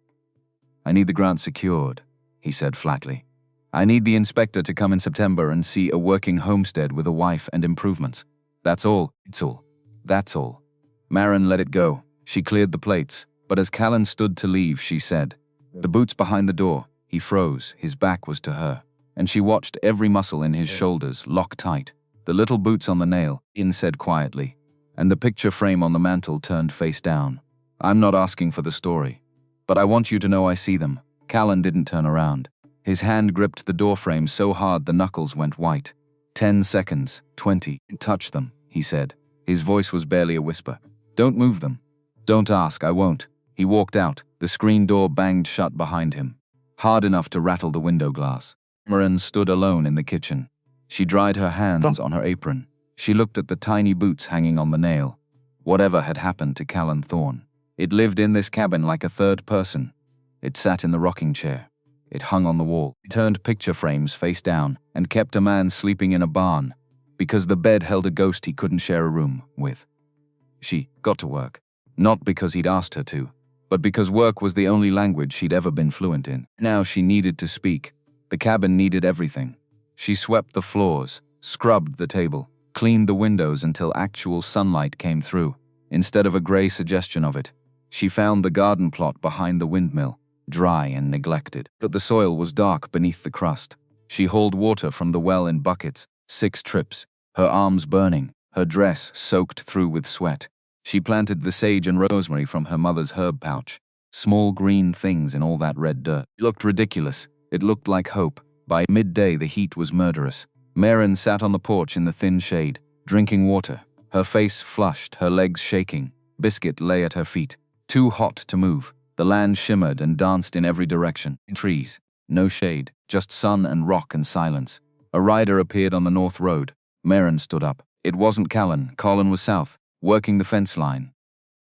"I need the grant secured," he said flatly. "I need the inspector to come in September and see a working homestead with a wife and improvements. That's all. It's all. That's all." Maren let it go. She cleared the plates, but as Callan stood to leave, she said, "The boots behind the door." He froze. His back was to her, and she watched every muscle in his shoulders lock tight. "The little boots on the nail," In said quietly, and the picture frame on the mantel turned face down. "I'm not asking for the story, but I want you to know I see them." Callan didn't turn around. His hand gripped the doorframe so hard the knuckles went white. 10 seconds, 20. "Touch them," he said. His voice was barely a whisper. "Don't move them. Don't ask, I won't." He walked out. The screen door banged shut behind him, hard enough to rattle the window glass. Maren stood alone in the kitchen. She dried her hands on her apron. She looked at the tiny boots hanging on the nail. Whatever had happened to Callan Thorne? It lived in this cabin like a third person. It sat in the rocking chair. It hung on the wall. It turned picture frames face down and kept a man sleeping in a barn because the bed held a ghost he couldn't share a room with. She got to work. Not because he'd asked her to, but because work was the only language she'd ever been fluent in. Now she needed to speak. The cabin needed everything. She swept the floors, scrubbed the table, cleaned the windows until actual sunlight came through, instead of a grey suggestion of it. She found the garden plot behind the windmill, dry and neglected, but the soil was dark beneath the crust. She hauled water from the well in buckets, 6 trips, her arms burning, her dress soaked through with sweat. She planted the sage and rosemary from her mother's herb pouch, small green things in all that red dirt. It looked ridiculous. It looked like hope. By midday the heat was murderous. Maren sat on the porch in the thin shade, drinking water, her face flushed, her legs shaking. Biscuit lay at her feet, too hot to move. The land shimmered and danced in every direction. Trees, no shade, just sun and rock and silence. A rider appeared on the north road. Maren stood up. It wasn't Callan. Callan was south, working the fence line.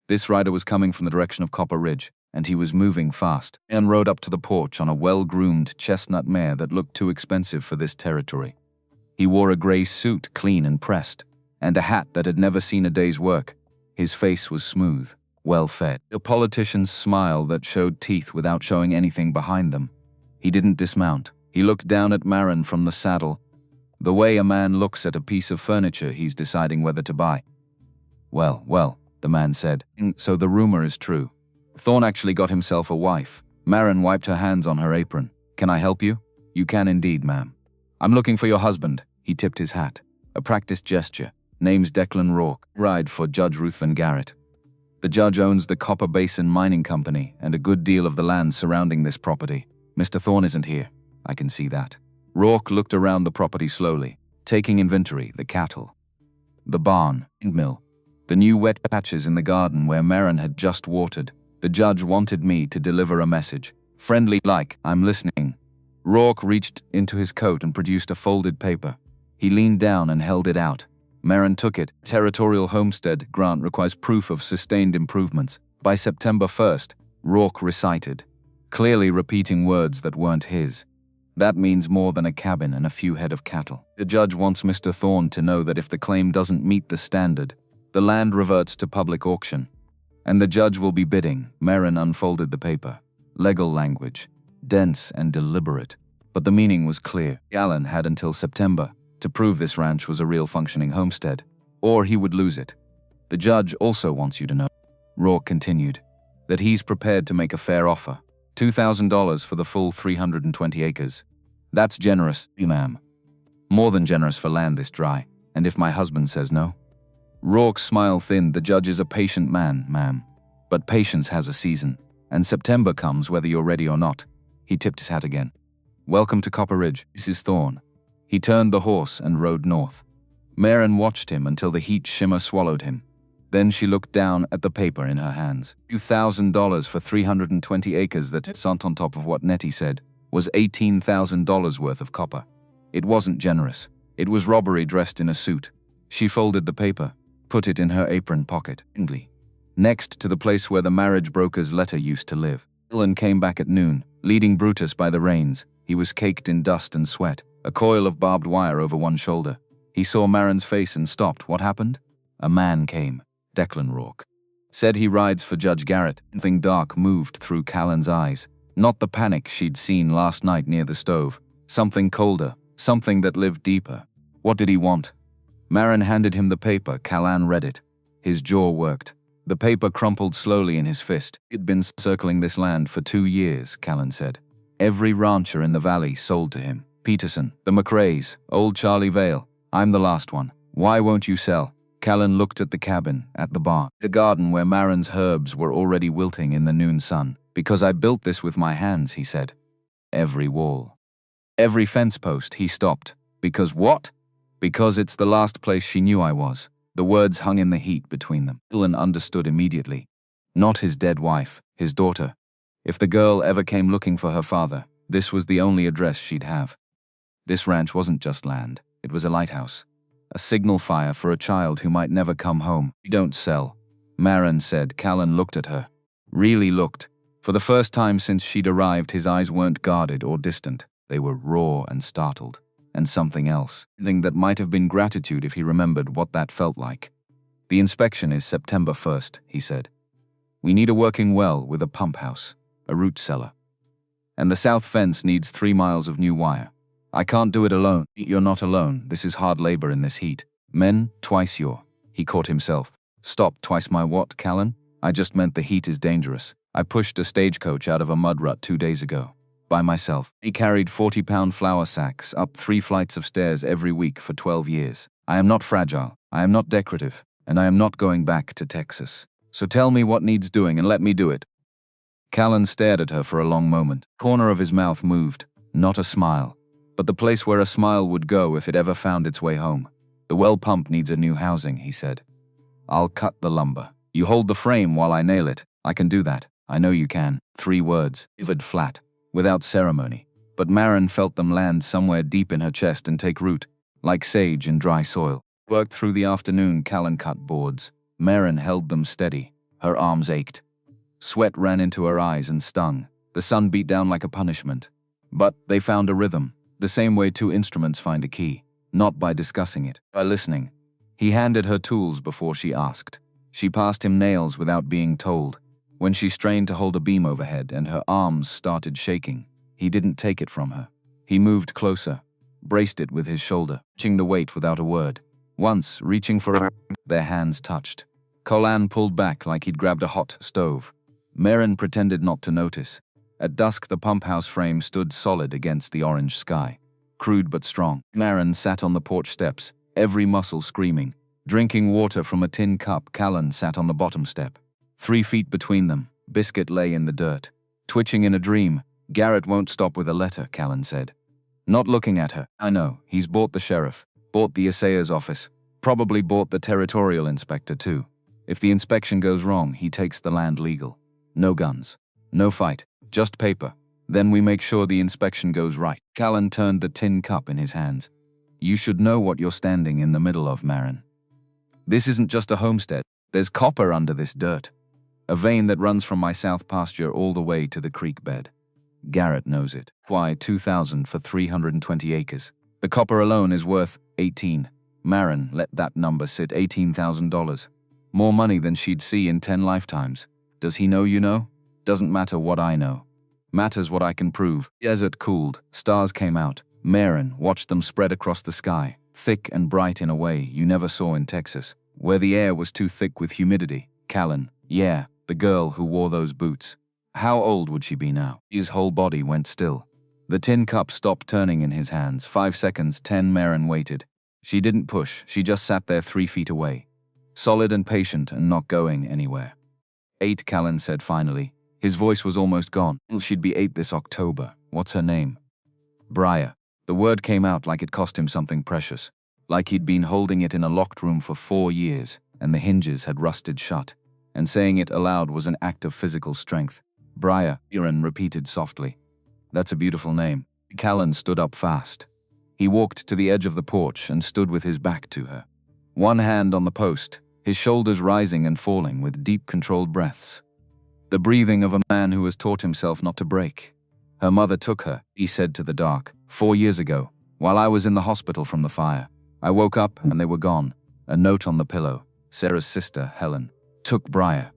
This rider was coming from the direction of Copper Ridge, and he was moving fast. Maren rode up to the porch on a well-groomed chestnut mare that looked too expensive for this territory. He wore a grey suit, clean and pressed, and a hat that had never seen a day's work. His face was smooth, well-fed. A politician's smile that showed teeth without showing anything behind them. He didn't dismount. He looked down at Maren from the saddle, the way a man looks at a piece of furniture he's deciding whether to buy. Well, the man said. So the rumor is true. Thorne actually got himself a wife. Maren wiped her hands on her apron. Can I help you? You can indeed, ma'am. I'm looking for your husband. He tipped his hat. A practiced gesture. Name's Declan Rourke. Ride for Judge Ruthven Garrett. The judge owns the Copper Basin Mining Company and a good deal of the land surrounding this property. Mr. Thorne isn't here. I can see that. Rourke looked around the property slowly, taking inventory, the cattle, the barn, windmill, the new wet patches in the garden where Maren had just watered. The judge wanted me to deliver a message. Friendly like, I'm listening. Rourke reached into his coat and produced a folded paper. He leaned down and held it out. Maren took it. Territorial homestead grant requires proof of sustained improvements. By September 1st, Rourke recited, clearly repeating words that weren't his. That means more than a cabin and a few head of cattle. The judge wants Mr. Thorne to know that if the claim doesn't meet the standard, the land reverts to public auction. And the judge will be bidding. Maren unfolded the paper. Legal language, dense and deliberate. But the meaning was clear. Callan had until September to prove this ranch was a real functioning homestead, or he would lose it. The judge also wants you to know, Rourke continued, that he's prepared to make a fair offer. $2,000 for the full 320 acres. That's generous, ma'am. More than generous for land this dry. And if my husband says no? Rourke's smile thinned. The judge is a patient man, ma'am. But patience has a season, and September comes whether you're ready or not. He tipped his hat again. Welcome to Copper Ridge, Mrs. Thorne. He turned the horse and rode north. Maren watched him until the heat shimmer swallowed him. Then she looked down at the paper in her hands. $2,000 for 320 acres that sat on top of what Nettie said was $18,000 worth of copper. It wasn't generous. It was robbery dressed in a suit. She folded the paper, put it in her apron pocket, next to the place where the marriage broker's letter used to live. Callan came back at noon, leading Brutus by the reins. He was caked in dust and sweat, a coil of barbed wire over one shoulder. He saw Maren's face and stopped. What happened? A man came. Declan Rourke. Said he rides for Judge Garrett. Something dark moved through Callan's eyes. Not the panic she'd seen last night near the stove. Something colder. Something that lived deeper. What did he want? Maren handed him the paper. Callan read it. His jaw worked. The paper crumpled slowly in his fist. He'd been circling this land for 2 years, Callan said. Every rancher in the valley sold to him. Peterson, the McRaes, old Charlie Vale. I'm the last one. Why won't you sell? Callan looked at the cabin, at the barn, the garden where Maren's herbs were already wilting in the noon sun. Because I built this with my hands, he said. Every wall. Every fence post. He stopped. Because what? Because it's the last place she knew I was. The words hung in the heat between them. Callan understood immediately. Not his dead wife, his daughter. If the girl ever came looking for her father, this was the only address she'd have. This ranch wasn't just land. It was a lighthouse. A signal fire for a child who might never come home. You don't sell, Maren said. Callan looked at her. Really looked. For the first time since she'd arrived, his eyes weren't guarded or distant. They were raw and startled. And something else. Something that might have been gratitude if he remembered what that felt like. The inspection is September 1st, he said. We need a working well with a pump house, a root cellar. And the south fence needs 3 miles of new wire. I can't do it alone. You're not alone. This is hard labor in this heat. Men, twice your. He caught himself. Stop, twice my what, Callan? I just meant the heat is dangerous. I pushed a stagecoach out of a mud rut 2 days ago. By myself. He carried 40-pound flour sacks up 3 flights of stairs every week for 12 years. I am not fragile. I am not decorative. And I am not going back to Texas. So tell me what needs doing and let me do it. Callan stared at her for a long moment. The corner of his mouth moved. Not a smile. But the place where a smile would go if it ever found its way home. The well pump needs a new housing, he said. I'll cut the lumber. You hold the frame while I nail it. I can do that. I know you can. 3 words. Delivered flat. Without ceremony. But Maren felt them land somewhere deep in her chest and take root. Like sage in dry soil. Worked through the afternoon, Callan cut boards. Maren held them steady. Her arms ached. Sweat ran into her eyes and stung. The sun beat down like a punishment. But they found a rhythm. The same way 2 instruments find a key. Not by discussing it, by listening. He handed her tools before she asked. She passed him nails without being told. When she strained to hold a beam overhead and her arms started shaking, he didn't take it from her. He moved closer, braced it with his shoulder, reaching the weight without a word. Once, reaching for her, their hands touched. Callan pulled back like he'd grabbed a hot stove. Maren pretended not to notice. At dusk, the pump house frame stood solid against the orange sky. Crude but strong. Maren sat on the porch steps, every muscle screaming. Drinking water from a tin cup, Callan sat on the bottom step. 3 feet between them, Biscuit lay in the dirt. Twitching in a dream. Garrett won't stop with a letter, Callan said. Not looking at her. I know, he's bought the sheriff, bought the assayer's office, probably bought the territorial inspector too. If the inspection goes wrong, he takes the land legal. No guns. No fight. Just paper. Then we make sure the inspection goes right. Callan turned the tin cup in his hands. You should know what you're standing in the middle of, Maren. This isn't just a homestead. There's copper under this dirt. A vein that runs from my south pasture all the way to the creek bed. Garrett knows it. Why $2,000 for 320 acres? The copper alone is worth 18. Maren let that number sit. $18,000. More money than she'd see in 10 lifetimes. Does he know you know? Doesn't matter what I know. Matters what I can prove. Desert cooled. Stars came out. Maren watched them spread across the sky, thick and bright in a way you never saw in Texas, where the air was too thick with humidity. Callan, yeah, the girl who wore those boots. How old would she be now? His whole body went still. The tin cup stopped turning in his hands. 5 seconds, 10. Maren waited. She didn't push. She just sat there 3 feet away. Solid and patient and not going anywhere. 8, Callan said finally. His voice was almost gone. She'd be 8 this October. What's her name? Briar. The word came out like it cost him something precious. Like he'd been holding it in a locked room for 4 years, and the hinges had rusted shut. And saying it aloud was an act of physical strength. Briar, Maren repeated softly. That's a beautiful name. Callan stood up fast. He walked to the edge of the porch and stood with his back to her. One hand on the post, his shoulders rising and falling with deep controlled breaths. The breathing of a man who has taught himself not to break. Her mother took her, he said to the dark, 4 years ago, while I was in the hospital from the fire. I woke up and they were gone. A note on the pillow. Sarah's sister, Helen. Took Briar.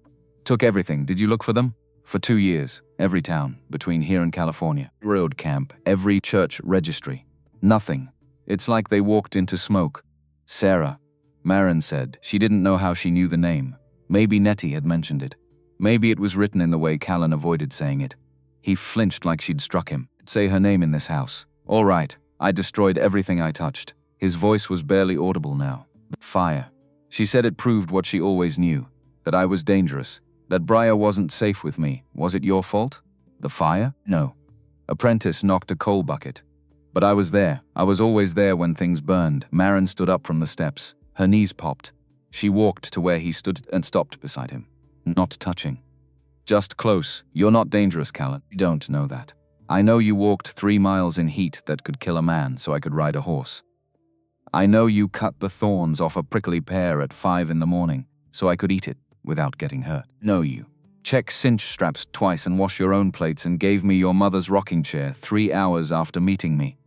Took everything. Did you look for them? For 2 years. Every town, between here and California. Road camp, every church registry. Nothing. It's like they walked into smoke. Sarah. Maren said she didn't know how she knew the name. Maybe Nettie had mentioned it. Maybe it was written in the way Callan avoided saying it. He flinched like she'd struck him. Say her name in this house. All right. I destroyed everything I touched. His voice was barely audible now. Fire. She said it proved what she always knew. That I was dangerous. That Briar wasn't safe with me. Was it your fault? The fire? No. Apprentice knocked a coal bucket. But I was there. I was always there when things burned. Maren stood up from the steps. Her knees popped. She walked to where he stood and stopped beside him. Not touching. Just close. You're not dangerous, Callan. You don't know that. I know you walked 3 miles in heat that could kill a man so I could ride a horse. I know you cut the thorns off a prickly pear at 5 in the morning so I could eat it without getting hurt. Know you. Check cinch straps twice and wash your own plates and gave me your mother's rocking chair 3 hours after meeting me.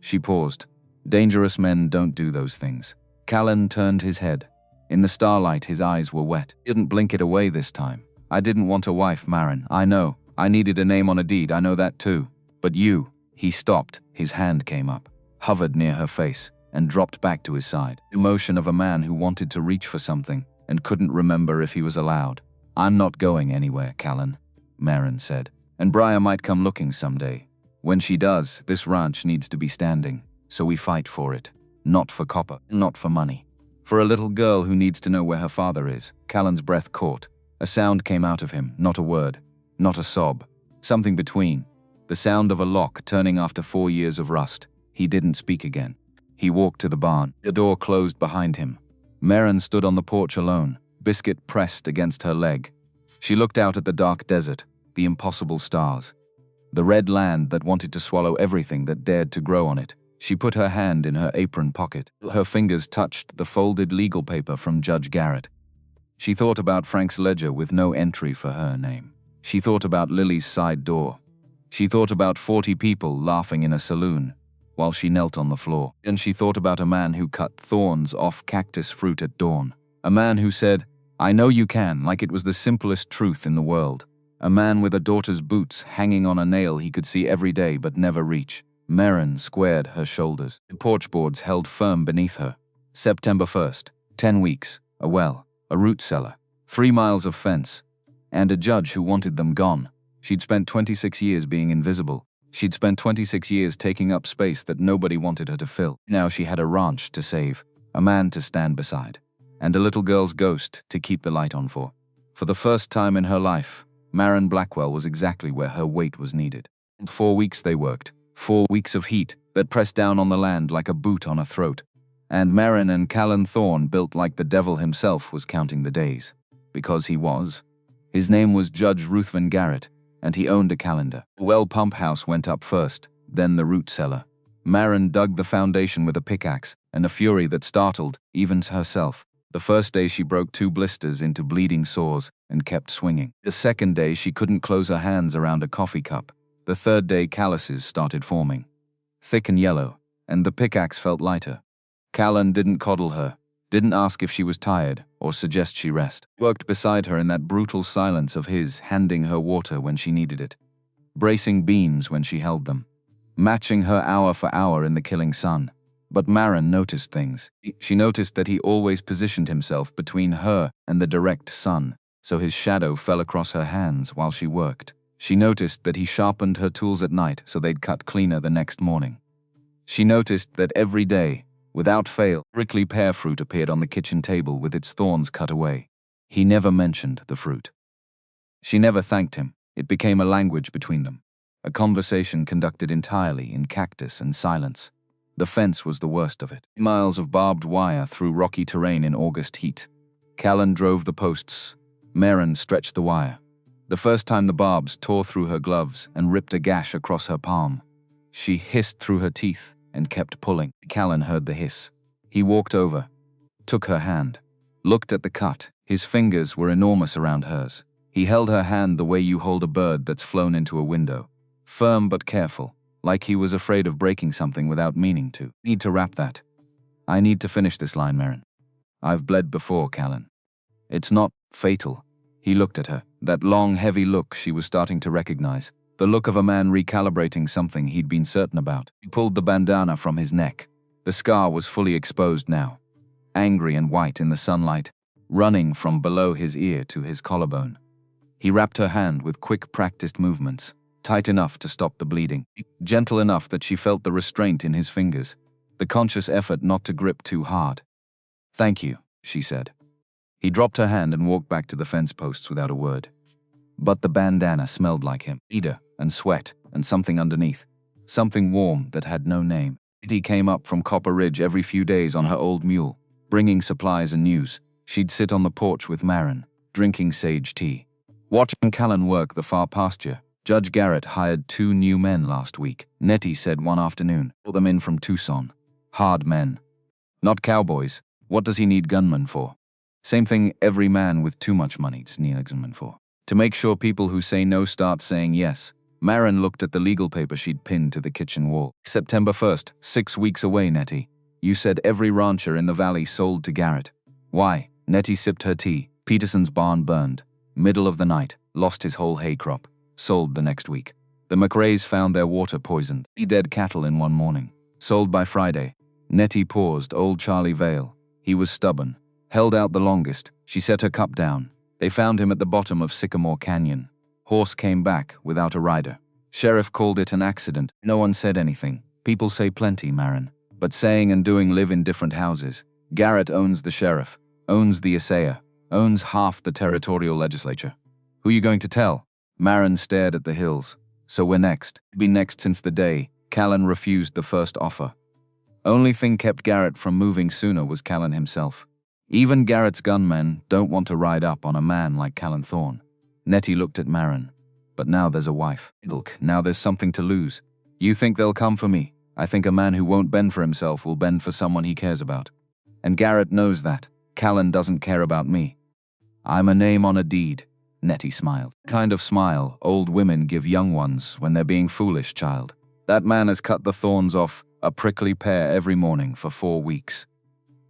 She paused. Dangerous men don't do those things. Callan turned his head. In the starlight, his eyes were wet. He didn't blink it away this time. I didn't want a wife, Maren. I know. I needed a name on a deed. I know that too. But you. He stopped. His hand came up, hovered near her face, and dropped back to his side. The emotion of a man who wanted to reach for something and couldn't remember if he was allowed. I'm not going anywhere, Callan, Maren said. And Briar might come looking someday. When she does, this ranch needs to be standing. So we fight for it. Not for copper, not for money. For a little girl who needs to know where her father is. Callan's breath caught. A sound came out of him, not a word, not a sob. Something between. The sound of a lock turning after 4 years of rust. He didn't speak again. He walked to the barn. The door closed behind him. Maren stood on the porch alone, biscuit pressed against her leg. She looked out at the dark desert, the impossible stars. The red land that wanted to swallow everything that dared to grow on it. She put her hand in her apron pocket. Her fingers touched the folded legal paper from Judge Garrett. She thought about Frank's ledger with no entry for her name. She thought about Lily's side door. She thought about 40 people laughing in a saloon while she knelt on the floor. And she thought about a man who cut thorns off cactus fruit at dawn. A man who said, "I know you can," like it was the simplest truth in the world. A man with a daughter's boots hanging on a nail he could see every day but never reach. Maren squared her shoulders. The porch boards held firm beneath her. September 1st, 10 weeks, a well, a root cellar, 3 miles of fence, and a judge who wanted them gone. She'd spent 26 years being invisible. She'd spent 26 years taking up space that nobody wanted her to fill. Now she had a ranch to save, a man to stand beside, and a little girl's ghost to keep the light on for. For the first time in her life, Maren Blackwell was exactly where her weight was needed. 4 weeks they worked, 4 weeks of heat that pressed down on the land like a boot on a throat. And Maren and Callan Thorne built like the devil himself was counting the days. Because he was. His name was Judge Ruthven Garrett, and he owned a calendar. The well pump house went up first, then the root cellar. Maren dug the foundation with a pickaxe, and a fury that startled even herself. The first day she broke 2 blisters into bleeding sores and kept swinging. The second day she couldn't close her hands around a coffee cup. The third day calluses started forming. Thick and yellow, and the pickaxe felt lighter. Callan didn't coddle her, didn't ask if she was tired or suggest she rest. He worked beside her in that brutal silence of his, handing her water when she needed it, bracing beams when she held them, matching her hour for hour in the killing sun. But Maren noticed things. She noticed that he always positioned himself between her and the direct sun, so his shadow fell across her hands while she worked. She noticed that he sharpened her tools at night so they'd cut cleaner the next morning. She noticed that every day, without fail, prickly pear fruit appeared on the kitchen table with its thorns cut away. He never mentioned the fruit. She never thanked him. It became a language between them, a conversation conducted entirely in cactus and silence. The fence was the worst of it. Miles of barbed wire through rocky terrain in August heat. Callan drove the posts. Maren stretched the wire. The first time the barbs tore through her gloves and ripped a gash across her palm. She hissed through her teeth and kept pulling. Callan heard the hiss. He walked over, took her hand, looked at the cut. His fingers were enormous around hers. He held her hand the way you hold a bird that's flown into a window. Firm but careful, like he was afraid of breaking something without meaning to. Need to wrap that. I need to finish this line, Maren. I've bled before, Callan. It's not fatal. He looked at her, that long, heavy look she was starting to recognize. The look of a man recalibrating something he'd been certain about. He pulled the bandana from his neck. The scar was fully exposed now, angry and white in the sunlight, running from below his ear to his collarbone. He wrapped her hand with quick, practiced movements, tight enough to stop the bleeding, gentle enough that she felt the restraint in his fingers, the conscious effort not to grip too hard. "Thank you," she said. He dropped her hand and walked back to the fence posts without a word. But the bandana smelled like him, cedar and sweat and something underneath, something warm that had no name. Kitty came up from Copper Ridge every few days on her old mule, bringing supplies and news. She'd sit on the porch with Maren, drinking sage tea. Watching Callan work the far pasture. Judge Garrett hired 2 new men last week, Nettie said one afternoon. Brought them in from Tucson. Hard men. Not cowboys. What does he need gunmen for? Same thing every man with too much money needs gunmen for. To make sure people who say no start saying yes. Maren looked at the legal paper she'd pinned to the kitchen wall. September 1st, 6 weeks away, Nettie. You said every rancher in the valley sold to Garrett. Why? Nettie sipped her tea. Peterson's barn burned. Middle of the night. Lost his whole hay crop. Sold the next week. The McRaes found their water poisoned. 3 dead cattle in one morning. Sold by Friday. Nettie paused. Old Charlie Vale. He was stubborn. Held out the longest. She set her cup down. They found him at the bottom of Sycamore Canyon. Horse came back without a rider. Sheriff called it an accident. No one said anything. People say plenty, Maren. But saying and doing live in different houses. Garrett owns the sheriff. Owns the assayer. Owns half the territorial legislature. Who you going to tell? Maren stared at the hills. So we're next. Be next since the day Callan refused the first offer. Only thing kept Garrett from moving sooner was Callan himself. Even Garrett's gunmen don't want to ride up on a man like Callan Thorne. Nettie looked at Maren. But now there's a wife. Now there's something to lose. You think they'll come for me? I think a man who won't bend for himself will bend for someone he cares about. And Garrett knows that. Callan doesn't care about me. I'm a name on a deed. Nettie smiled. Kind of smile old women give young ones when they're being foolish, child. That man has cut the thorns off a prickly pear every morning for 4 weeks.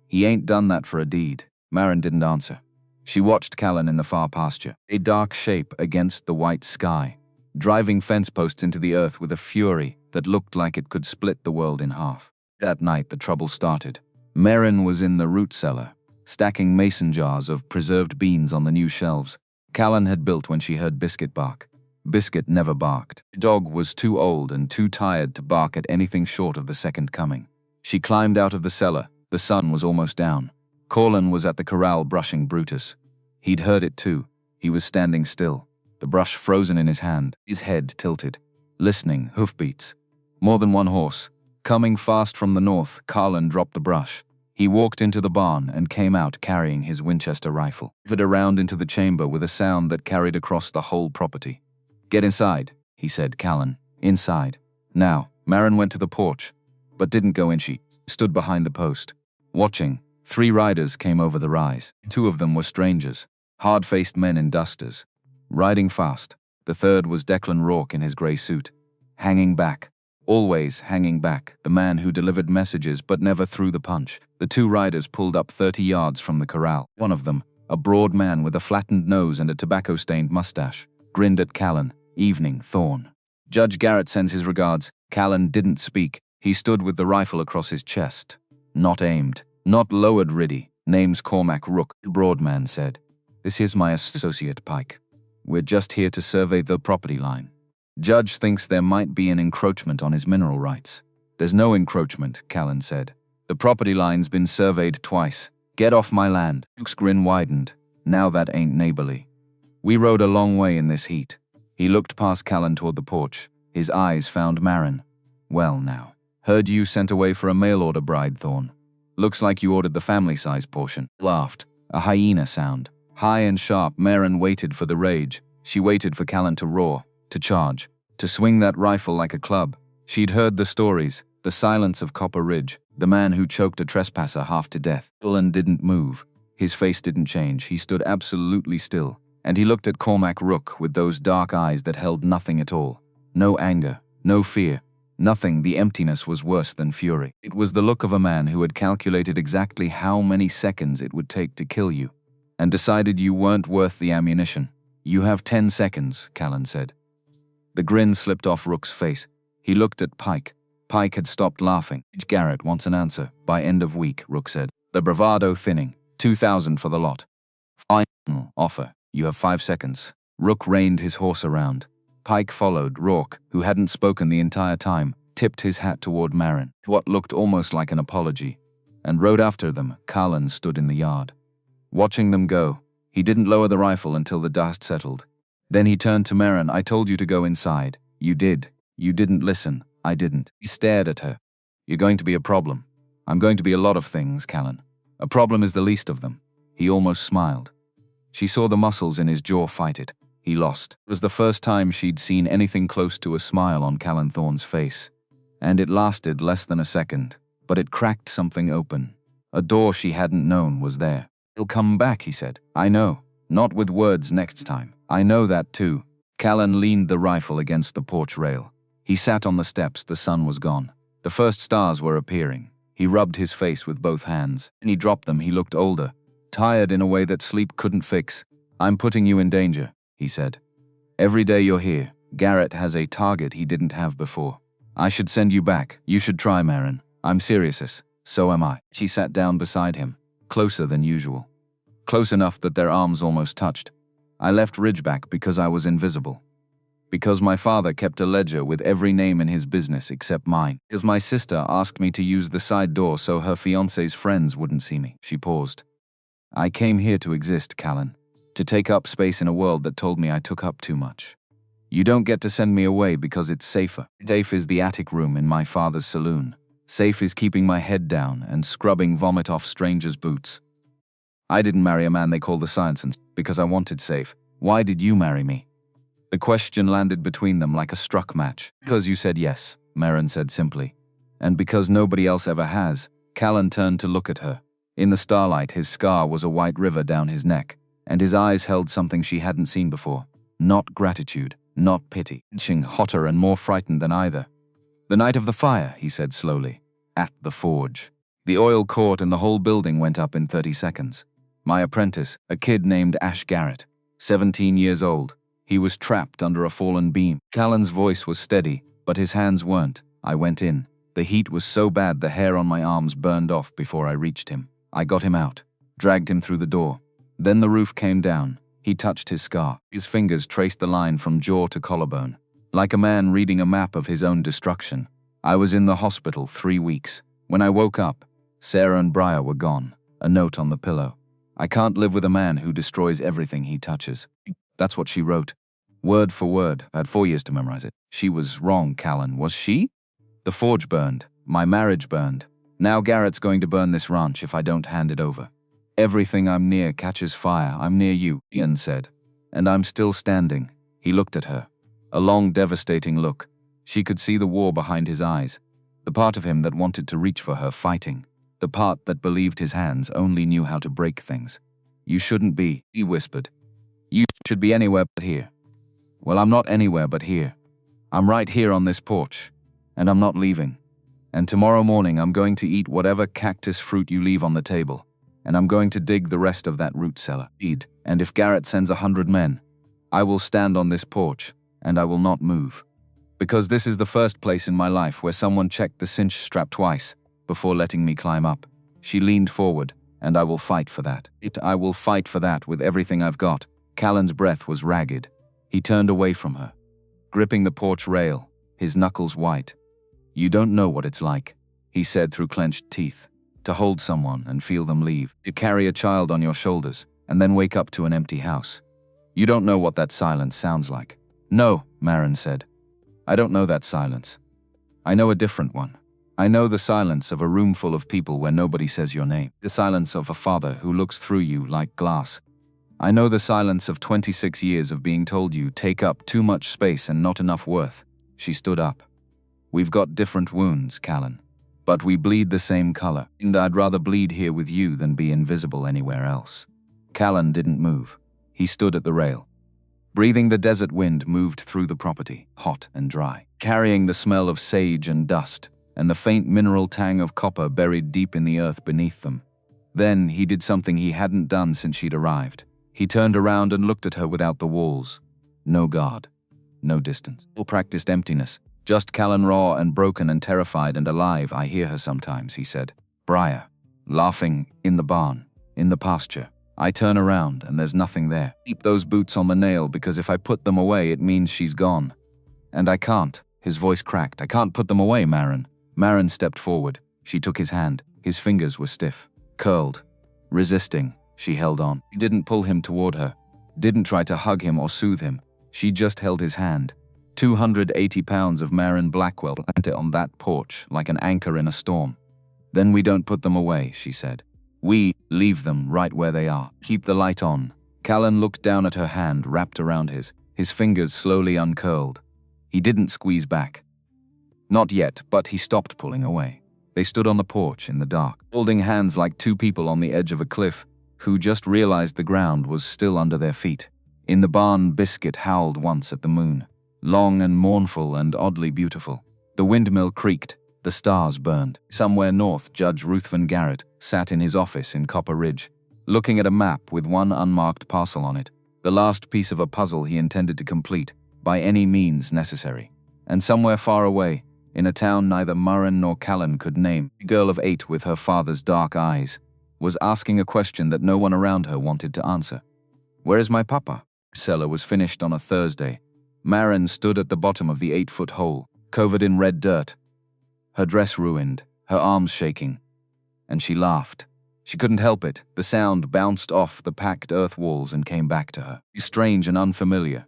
He ain't done that for a deed. Maren didn't answer. She watched Callan in the far pasture, a dark shape against the white sky, driving fence posts into the earth with a fury that looked like it could split the world in half. That night the trouble started. Maren was in the root cellar, stacking mason jars of preserved beans on the new shelves Callan had built when she heard Biscuit bark. Biscuit never barked. The dog was too old and too tired to bark at anything short of the second coming. She climbed out of the cellar. The sun was almost down. Callan was at the corral brushing Brutus. He'd heard it too. He was standing still, the brush frozen in his hand, his head tilted, listening, hoofbeats. More than one horse. Coming fast from the north, Callan dropped the brush. He walked into the barn and came out carrying his Winchester rifle. Moved around into the chamber with a sound that carried across the whole property. Get inside, he said, Callan. Inside. Now, Maren went to the porch, but didn't go in. She stood behind the post, watching. 3 riders came over the rise. 2 of them were strangers, hard-faced men in dusters, riding fast. The third was Declan Rourke in his grey suit, hanging back. Always hanging back, the man who delivered messages but never threw the punch. The 2 riders pulled up 30 yards from the corral. One of them, a broad man with a flattened nose and a tobacco-stained mustache, grinned at Callan. Evening, Thorne. Judge Garrett sends his regards. Callan didn't speak. He stood with the rifle across his chest. Not aimed. Not lowered, Riddy. Name's Cormac Rook, the broad man said. This is my associate, Pike. We're just here to survey the property line. Judge thinks there might be an encroachment on his mineral rights. There's no encroachment, Callan said. The property line's been surveyed twice. Get off my land. Luke's grin widened. Now that ain't neighborly. We rode a long way in this heat. He looked past Callan toward the porch. His eyes found Maren. Well now. Heard you sent away for a mail-order bride, Thorne. Looks like you ordered the family-size portion. Laughed. A hyena sound. High and sharp, Maren waited for the rage. She waited for Callan to roar, to charge, to swing that rifle like a club. She'd heard the stories, the silence of Copper Ridge, the man who choked a trespasser half to death. Callan didn't move. His face didn't change. He stood absolutely still. And he looked at Cormac Rook with those dark eyes that held nothing at all. No anger, no fear. Nothing. The emptiness was worse than fury. It was the look of a man who had calculated exactly how many seconds it would take to kill you, and decided you weren't worth the ammunition. You have 10 seconds, Callan said. The grin slipped off Rook's face. He looked at Pike. Pike had stopped laughing. Garrett wants an answer. By end of week, Rook said. The bravado thinning. 2,000 for the lot. Final offer. You have 5 seconds. Rook reined his horse around. Pike followed. Rourke, who hadn't spoken the entire time, tipped his hat toward Maren, what looked almost like an apology, and rode after them. Callan stood in the yard, watching them go. He didn't lower the rifle until the dust settled. Then he turned to Maren. I told you to go inside. You did. You didn't listen. I didn't. He stared at her. You're going to be a problem. I'm going to be a lot of things, Callan. A problem is the least of them. He almost smiled. She saw the muscles in his jaw fight it. He lost. It was the first time she'd seen anything close to a smile on Callan Thorne's face. And it lasted less than a second, but it cracked something open. A door she hadn't known was there. He'll come back, he said. I know. Not with words next time. I know that too. Callan leaned the rifle against the porch rail. He sat on the steps. The sun was gone. The first stars were appearing. He rubbed his face with both hands, and he dropped them. He looked older, tired in a way that sleep couldn't fix. I'm putting you in danger, he said. Every day you're here, Garrett has a target he didn't have before. I should send you back. You should try, Maren. I'm serious. So am I. She sat down beside him, closer than usual. Close enough that their arms almost touched. I left Ridgeback because I was invisible. Because my father kept a ledger with every name in his business except mine. Because my sister asked me to use the side door so her fiancé's friends wouldn't see me. She paused. I came here to exist, Callan. To take up space in a world that told me I took up too much. You don't get to send me away because it's safer. Safe is the attic room in my father's saloon. Safe is keeping my head down and scrubbing vomit off strangers' boots. I didn't marry a man they call the science because I wanted safe. Why did you marry me? The question landed between them like a struck match. Because you said yes, Maren said simply. And because nobody else ever has. Callan turned to look at her. In the starlight, his scar was a white river down his neck, and his eyes held something she hadn't seen before. Not gratitude, not pity. Inching hotter and more frightened than either. The night of the fire, he said slowly. At the forge. The oil caught and the whole building went up in 30 seconds. My apprentice, a kid named Ash Garrett, 17 years old. He was trapped under a fallen beam. Callan's voice was steady, but his hands weren't. I went in. The heat was so bad the hair on my arms burned off before I reached him. I got him out, dragged him through the door. Then the roof came down. He touched his scar. His fingers traced the line from jaw to collarbone. Like a man reading a map of his own destruction. I was in the hospital 3 weeks. When I woke up, Sarah and Briar were gone. A note on the pillow. I can't live with a man who destroys everything he touches. That's what she wrote. Word for word. I had 4 years to memorize it. She was wrong, Callan. Was she? The forge burned. My marriage burned. Now Garrett's going to burn this ranch if I don't hand it over. Everything I'm near catches fire. I'm near you, Ian said. And I'm still standing. He looked at her. A long, devastating look. She could see the war behind his eyes. The part of him that wanted to reach for her, fighting. The part that believed his hands only knew how to break things. You shouldn't be, he whispered. You should be anywhere but here. Well, I'm not anywhere but here. I'm right here on this porch. And I'm not leaving. And tomorrow morning I'm going to eat whatever cactus fruit you leave on the table. And I'm going to dig the rest of that root cellar. And if Garrett sends 100 men, I will stand on this porch, and I will not move. Because this is the first place in my life where someone checked the cinch strap twice before letting me climb up. She leaned forward, and I will fight for that. I will fight for that with everything I've got. Callan's breath was ragged. He turned away from her, gripping the porch rail, his knuckles white. You don't know what it's like, he said through clenched teeth. To hold someone and feel them leave. To carry a child on your shoulders and then wake up to an empty house. You don't know what that silence sounds like. No, Maren said. I don't know that silence. I know a different one. I know the silence of a room full of people where nobody says your name. The silence of a father who looks through you like glass. I know the silence of 26 years of being told you take up too much space and not enough worth. She stood up. We've got different wounds, Callan. But we bleed the same color, and I'd rather bleed here with you than be invisible anywhere else. Callan didn't move. He stood at the rail. Breathing the desert wind moved through the property, hot and dry, carrying the smell of sage and dust, and the faint mineral tang of copper buried deep in the earth beneath them. Then he did something he hadn't done since she'd arrived. He turned around and looked at her without the walls. No guard. No distance. All practiced emptiness. Just Callan raw and broken and terrified and alive. I hear her sometimes, he said. Briar. Laughing, in the barn, in the pasture. I turn around and there's nothing there. Keep those boots on the nail because if I put them away it means she's gone. And I can't. His voice cracked. I can't put them away, Maren. Maren stepped forward. She took his hand. His fingers were stiff, curled. Resisting, she held on. She didn't pull him toward her. Didn't try to hug him or soothe him. She just held his hand. 280 pounds of Maren Blackwell planted on that porch like an anchor in a storm. Then we don't put them away, she said. We leave them right where they are. Keep the light on. Callan looked down at her hand wrapped around his fingers slowly uncurled. He didn't squeeze back. Not yet, but he stopped pulling away. They stood on the porch in the dark, holding hands like two people on the edge of a cliff who just realized the ground was still under their feet. In the barn, Biscuit howled once at the moon. Long and mournful and oddly beautiful. The windmill creaked. The stars burned. Somewhere north, Judge Ruthven Garrett sat in his office in Copper Ridge. looking at a map with one unmarked parcel on it, the last piece of a puzzle he intended to complete by any means necessary. And somewhere far away, in a town neither Maren nor Callan could name, a girl of 8 with her father's dark eyes was asking a question that no one around her wanted to answer. "Where is my papa?" Cellar was finished on a Thursday. Maren stood at the bottom of the 8-foot hole, covered in red dirt, her dress ruined, her arms shaking. And she laughed. She couldn't help it. The sound bounced off the packed earth walls and came back to her. Strange and unfamiliar.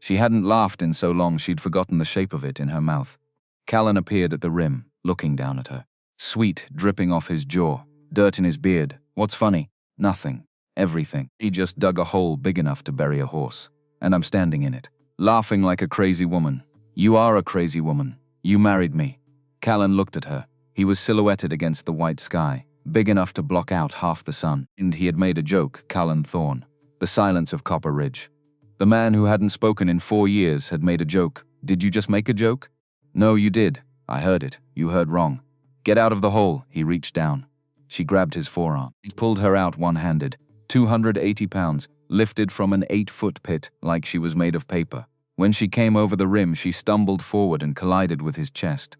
She hadn't laughed in so long she'd forgotten the shape of it in her mouth. Callan appeared at the rim, looking down at her. Sweat dripping off his jaw, dirt in his beard. What's funny? Nothing. Everything. He just dug a hole big enough to bury a horse. And I'm standing in it, laughing like a crazy woman. "You are a crazy woman. You married me." Callan looked at her. He was silhouetted against the white sky, big enough to block out half the sun. And he had made a joke, Callan Thorne. The silence of Copper Ridge. The man who hadn't spoken in 4 years had made a joke. "Did you just make a joke?" "No, you did. I heard it. You heard wrong. Get out of the hole." He reached down. She grabbed his forearm. He pulled her out one-handed. 280 pounds, lifted from an 8-foot pit like she was made of paper. When she came over the rim, she stumbled forward and collided with his chest.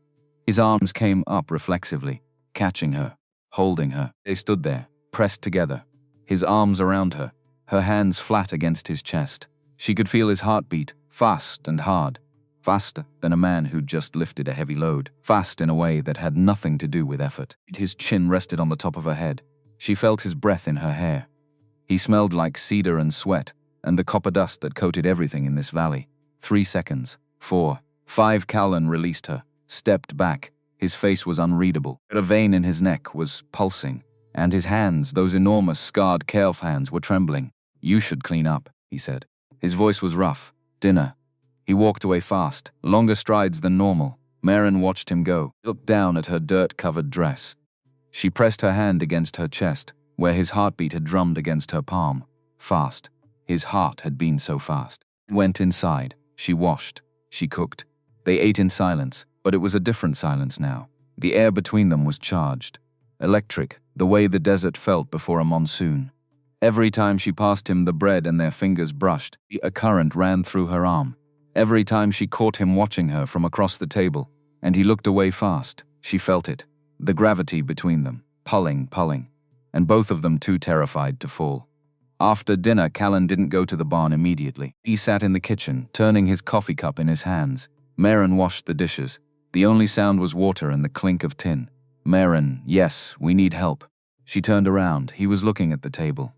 His arms came up reflexively, catching her, holding her. They stood there, pressed together, his arms around her, her hands flat against his chest. She could feel his heartbeat, fast and hard, faster than a man who'd just lifted a heavy load, fast in a way that had nothing to do with effort. His chin rested on the top of her head. She felt his breath in her hair. He smelled like cedar and sweat, and the copper dust that coated everything in this valley. 3 seconds, 4, 5. Callan released her, stepped back. His face was unreadable. A vein in his neck was pulsing, and his hands, those enormous scarred calf hands, were trembling. "You should clean up," he said. His voice was rough. "Dinner." He walked away fast, longer strides than normal. Maren watched him go, looked down at her dirt-covered dress. She pressed her hand against her chest, where his heartbeat had drummed against her palm. Fast. His heart had been so fast. Went inside. She washed. She cooked. They ate in silence, but it was a different silence now. The air between them was charged. Electric, the way the desert felt before a monsoon. Every time she passed him the bread and their fingers brushed, a current ran through her arm. Every time she caught him watching her from across the table, and he looked away fast, she felt it. The gravity between them, pulling. And both of them too terrified to fall. After dinner, Callan didn't go to the barn immediately. He sat in the kitchen, turning his coffee cup in his hands. Maren washed the dishes. The only sound was water and the clink of tin. "Maren, yes, we need help." She turned around. He was looking at the table.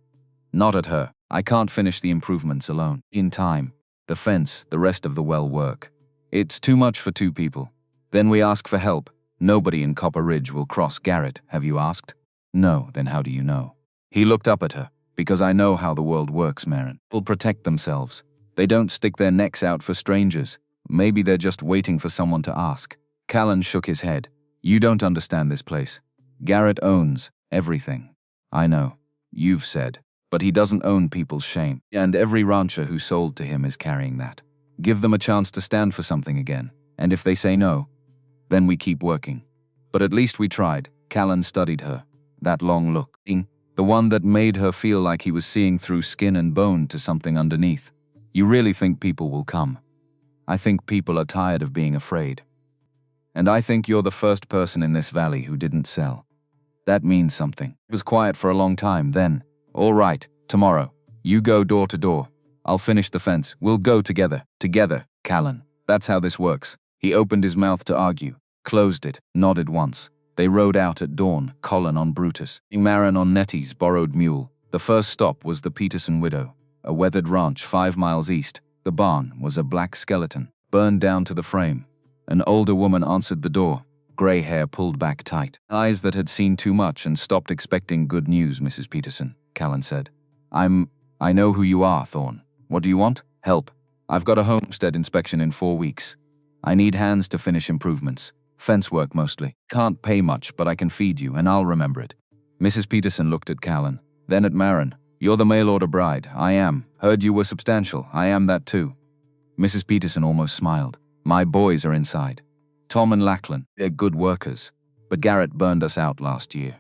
"Not at her. I can't finish the improvements alone. In time. The fence, the rest of the well work. It's too much for 2 people. Then we ask for help. Nobody in Copper Ridge will cross Garrett. Have you asked?" "No, then how do you know?" He looked up at her. "Because I know how the world works, Maren. People protect themselves. They don't stick their necks out for strangers. Maybe they're just waiting for someone to ask." Callan shook his head. "You don't understand this place. Garrett owns everything." "I know. You've said. But he doesn't own people's shame. And every rancher who sold to him is carrying that. Give them a chance to stand for something again. And if they say no, then we keep working. But at least we tried." Callan studied her. That long look. The one that made her feel like he was seeing through skin and bone to something underneath. "You really think people will come?" "I think people are tired of being afraid. And I think you're the first person in this valley who didn't sell. That means something." It was quiet for a long time, then, "All right, tomorrow. You go door to door. I'll finish the fence. We'll go together." "Together, Callan. That's how this works." He opened his mouth to argue, closed it, nodded once. They rode out at dawn, Colin on Brutus, Maren on Nettie's borrowed mule. The first stop was the Peterson widow, a weathered ranch 5 miles east. The barn was a black skeleton, burned down to the frame. An older woman answered the door, gray hair pulled back tight. "Eyes that had seen too much and stopped expecting good news, Mrs. Peterson," Callan said. I know who you are, Thorne. What do you want?" "Help. I've got a homestead inspection in 4 weeks. I need hands to finish improvements. Fence work mostly. Can't pay much, but I can feed you, and I'll remember it." Mrs. Peterson looked at Callan, then at Maren. "You're the mail-order bride." "I am. Heard you were substantial. I am that too." Mrs. Peterson almost smiled. "My boys are inside. Tom and Lachlan. They're good workers. But Garrett burned us out last year.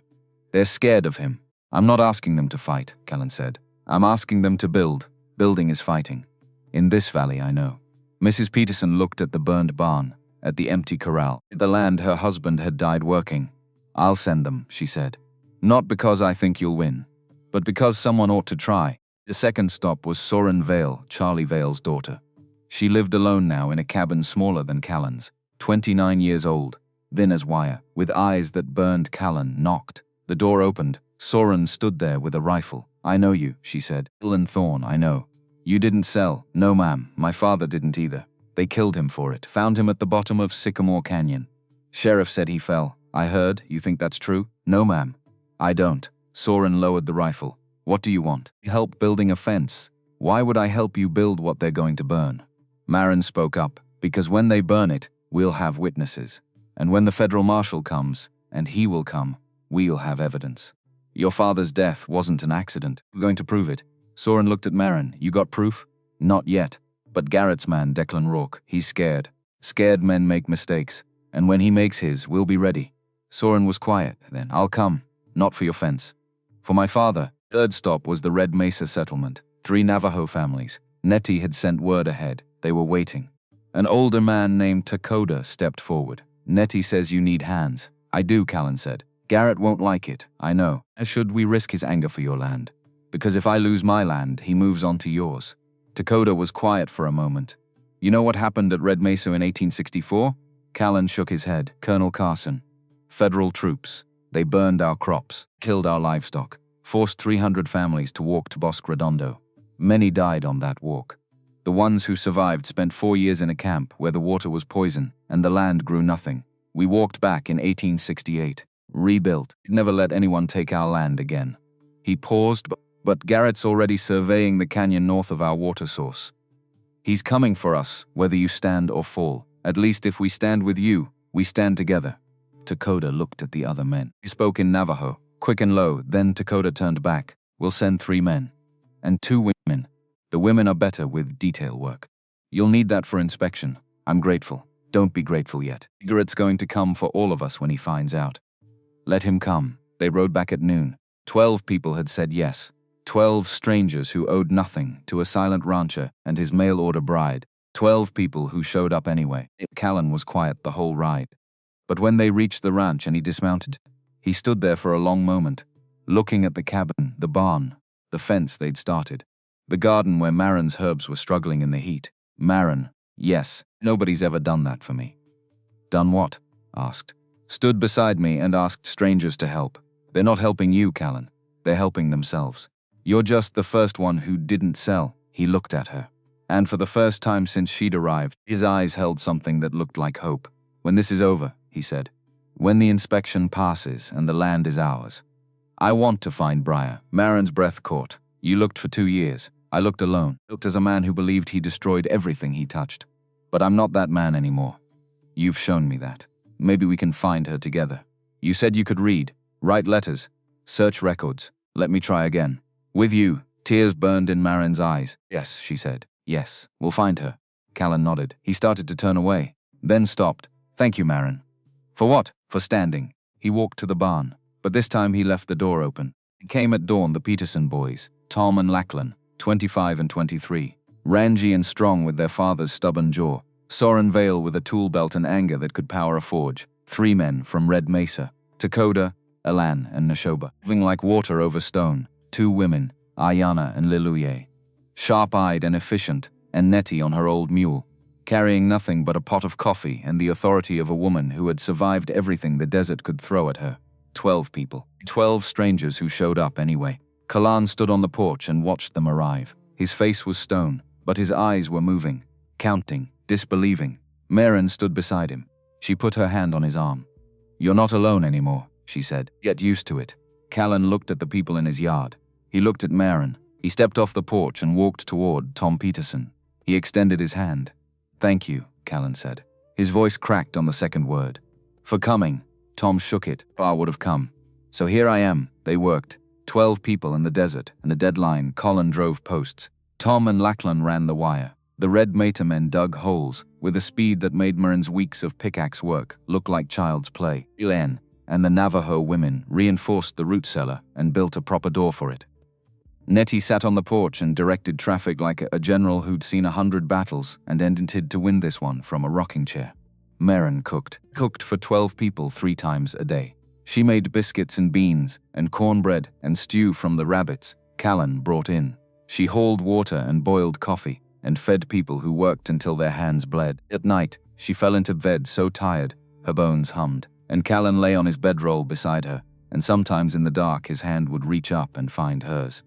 They're scared of him. I'm not asking them to fight, Callan said. I'm asking them to build. Building is fighting. In this valley, I know. Mrs. Peterson looked at the burned barn, at the empty corral, at the land her husband had died working. I'll send them, she said. Not because I think you'll win, but because someone ought to try. The second stop was Soren Vale, Charlie Vale's daughter. She lived alone now in a cabin smaller than Callan's, 29 years old, thin as wire, with eyes that burned. Callan knocked. The door opened. Soren stood there with a rifle. I know you, she said. Callan Thorne, I know. You didn't sell. No, ma'am. My father didn't either. They killed him for it. Found him at the bottom of Sycamore Canyon. Sheriff said he fell. I heard. You think that's true? No, ma'am. I don't. Soren lowered the rifle. What do you want? Help building a fence. Why would I help you build what they're going to burn? Maren spoke up. Because when they burn it, we'll have witnesses. And when the federal marshal comes, and he will come, we'll have evidence. Your father's death wasn't an accident. We're going to prove it. Soren looked at Maren. You got proof? Not yet. But Garrett's man, Declan Rourke, he's scared. Scared men make mistakes. And when he makes his, we'll be ready. Soren was quiet. Then, I'll come. Not for your fence. For my father. Third stop was the Red Mesa settlement. 3 Navajo families. Nettie had sent word ahead. They were waiting. An older man named Takoda stepped forward. Nettie says you need hands. I do, Callan said. Garrett won't like it, I know. Should we risk his anger for your land? Because if I lose my land, he moves on to yours. Takoda was quiet for a moment. You know what happened at Red Mesa in 1864? Callan shook his head. Colonel Carson. Federal troops. They burned our crops, killed our livestock, forced 300 families to walk to Bosque Redondo. Many died on that walk. The ones who survived spent 4 years in a camp where the water was poison and the land grew nothing. We walked back in 1868. Rebuilt. Never let anyone take our land again. He paused, but Garrett's already surveying the canyon north of our water source. He's coming for us, whether you stand or fall. At least if we stand with you, we stand together. Takoda looked at the other men. He spoke in Navajo, quick and low. Then Takoda turned back. We'll send 3 men. And 2 women. The women are better with detail work. You'll need that for inspection. I'm grateful. Don't be grateful yet. Garrett's going to come for all of us when he finds out. Let him come. They rode back at noon. 12 people had said yes. 12 strangers who owed nothing to a silent rancher and his mail-order bride. 12 people who showed up anyway. Callan was quiet the whole ride. But when they reached the ranch and he dismounted, he stood there for a long moment, looking at the cabin, the barn, the fence they'd started, the garden where Maren's herbs were struggling in the heat. Maren, yes, nobody's ever done that for me. Done what? Asked. Stood beside me and asked strangers to help. They're not helping you, Callan. They're helping themselves. You're just the first one who didn't sell. He looked at her. And for the first time since she'd arrived, his eyes held something that looked like hope. When this is over, he said. When the inspection passes and the land is ours. I want to find Briar. Maren's breath caught. You looked for 2 years. I looked alone. Looked as a man who believed he destroyed everything he touched. But I'm not that man anymore. You've shown me that. Maybe we can find her together. You said you could read, write letters, search records. Let me try again. With you. Tears burned in Maren's eyes. Yes, she said. Yes, we'll find her. Callan nodded. He started to turn away, then stopped. Thank you, Maren. For what? For standing. He walked to the barn, but this time he left the door open. It came at dawn. The Peterson boys, Tom and Lachlan, 25 and 23, rangy and strong with their father's stubborn jaw. Soren Vale with a tool belt and anger that could power a forge. 3 men from Red Mesa, Takoda, Alan, and Neshoba, moving like water over stone. 2 women, Ayana and Liluye, sharp-eyed and efficient, and Nettie on her old mule, carrying nothing but a pot of coffee and the authority of a woman who had survived everything the desert could throw at her. 12 people. 12 strangers who showed up anyway. Callan stood on the porch and watched them arrive. His face was stone, but his eyes were moving, counting, disbelieving. Maren stood beside him. She put her hand on his arm. You're not alone anymore, she said. Get used to it. Callan looked at the people in his yard. He looked at Maren. He stepped off the porch and walked toward Tom Peterson. He extended his hand. Thank you, Callan said. His voice cracked on the second word. For coming. Tom shook it. I would have come. So here I am. They worked. 12 people in the desert and a deadline. Colin drove posts. Tom and Lachlan ran the wire. The Red Mesa men dug holes with a speed that made Maren's weeks of pickaxe work look like child's play. Len, and the Navajo women reinforced the root cellar and built a proper door for it. Nettie sat on the porch and directed traffic like a general who'd seen 100 battles and intended to win this one from a rocking chair. Maren cooked for 12 people 3 times a day. She made biscuits and beans and cornbread and stew from the rabbits Callan brought in. She hauled water and boiled coffee and fed people who worked until their hands bled. At night, she fell into bed so tired, her bones hummed, and Callan lay on his bedroll beside her, and sometimes in the dark his hand would reach up and find hers.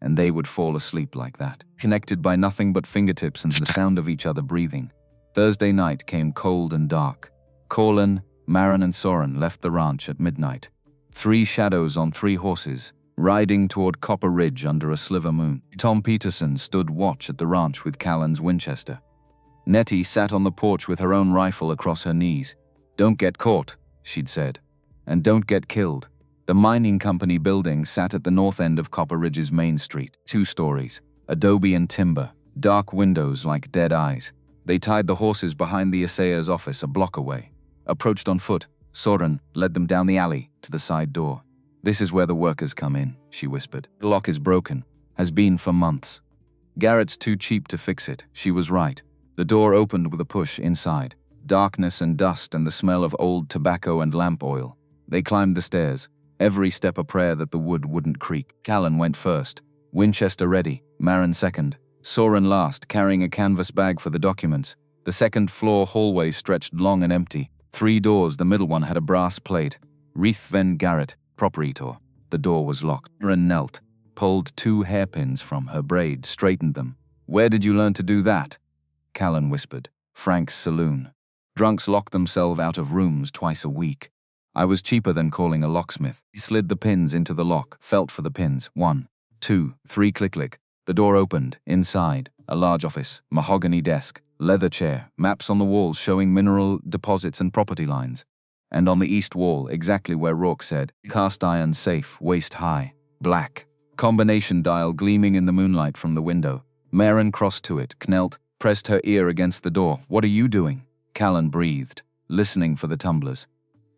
And they would fall asleep like that, connected by nothing but fingertips and the sound of each other breathing. Thursday night came cold and dark. Callan, Maren and Soren left the ranch at midnight. 3 shadows on 3 horses, riding toward Copper Ridge under a sliver moon. Tom Peterson stood watch at the ranch with Callan's Winchester. Nettie sat on the porch with her own rifle across her knees. "Don't get caught," she'd said. "And don't get killed." The mining company building sat at the north end of Copper Ridge's main street. 2 stories, adobe and timber, dark windows like dead eyes. They tied the horses behind the assayer's office a block away. Approached on foot, Soren led them down the alley to the side door. "This is where the workers come in," she whispered. "The lock is broken. Has been for months. Garrett's too cheap to fix it." She was right. The door opened with a push inside. Darkness and dust and the smell of old tobacco and lamp oil. They climbed the stairs, every step a prayer that the wood wouldn't creak. Callan went first, Winchester ready, Maren second, Soren last, carrying a canvas bag for the documents. The second-floor hallway stretched long and empty. 3 doors, the middle one had a brass plate. Reith Van Garrett, Proprietor. The door was locked. Maren knelt, pulled 2 hairpins from her braid, straightened them. "Where did you learn to do that?" Callan whispered. "Frank's saloon. Drunks lock themselves out of rooms twice a week. I was cheaper than calling a locksmith." He slid the pins into the lock, felt for the pins. 1, 2, 3, click. The door opened. Inside, a large office, mahogany desk, leather chair, maps on the walls showing mineral deposits and property lines. And on the east wall, exactly where Rourke said, cast iron safe, waist high, black. Combination dial gleaming in the moonlight from the window. Maren crossed to it, knelt, pressed her ear against the door. "What are you doing?" Callan breathed, listening for the tumblers.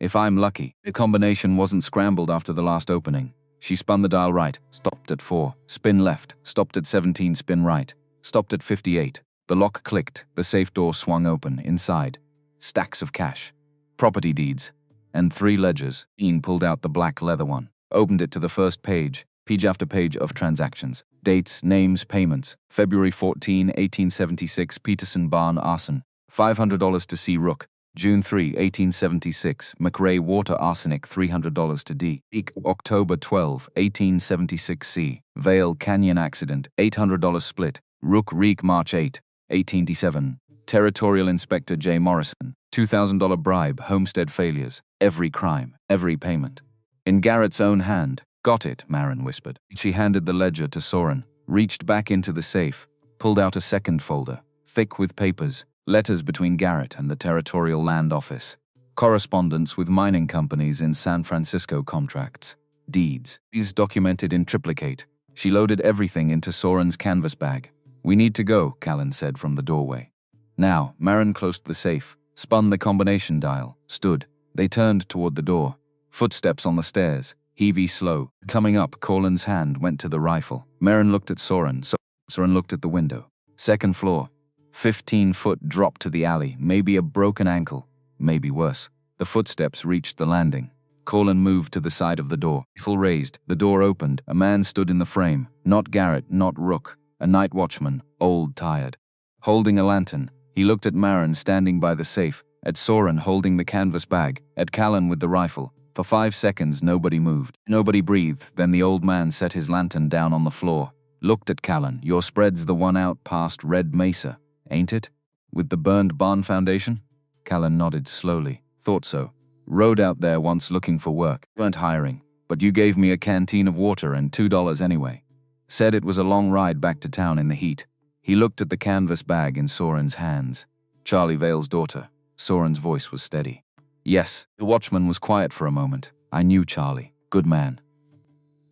"If I'm lucky." The combination wasn't scrambled after the last opening. She spun the dial right, stopped at 4, spin left, stopped at 17, spin right, stopped at 58. The lock clicked, the safe door swung open. Inside, stacks of cash, property deeds, and 3 ledgers. Ian pulled out the black leather one, opened it to the first page after page of transactions. Dates, names, payments. February 14, 1876, Peterson Barn arson. $500 to C. Rook. June 3, 1876, McRae water arsenic $300 to D. October 12, 1876 C. Vale Canyon accident $800 split. Rook Reek March 8, 1887. Territorial Inspector J. Morrison, $2,000 bribe, homestead failures, every crime, every payment. In Garrett's own hand. "Got it," Maren whispered. She handed the ledger to Soren, reached back into the safe, pulled out a second folder, thick with papers, letters between Garrett and the Territorial Land Office, correspondence with mining companies in San Francisco, contracts, deeds. These documented in triplicate. She loaded everything into Soren's canvas bag. "We need to go," Callan said from the doorway. Now, Maren closed the safe, spun the combination dial, stood. They turned toward the door. Footsteps on the stairs, heavy slow. Coming up, Callan's hand went to the rifle. Maren looked at Soren. Soren looked at the window. Second floor. 15-foot drop to the alley, maybe a broken ankle, maybe worse. The footsteps reached the landing. Callan moved to the side of the door. Rifle raised, the door opened. A man stood in the frame. Not Garrett, not Rook. A night watchman, old, tired. Holding a lantern, he looked at Maren standing by the safe, at Soren holding the canvas bag, at Callan with the rifle. For 5 seconds, nobody moved. Nobody breathed. Then the old man set his lantern down on the floor. Looked at Callan. "Your spread's the one out past Red Mesa, ain't it? With the burned barn foundation?" Callan nodded slowly. "Thought so. Rode out there once looking for work. Weren't hiring. But you gave me a canteen of water and $2 anyway. Said it was a long ride back to town in the heat." He looked at the canvas bag in Soren's hands. "Charlie Vale's daughter." Soren's voice was steady. "Yes." The watchman was quiet for a moment. "I knew Charlie. Good man.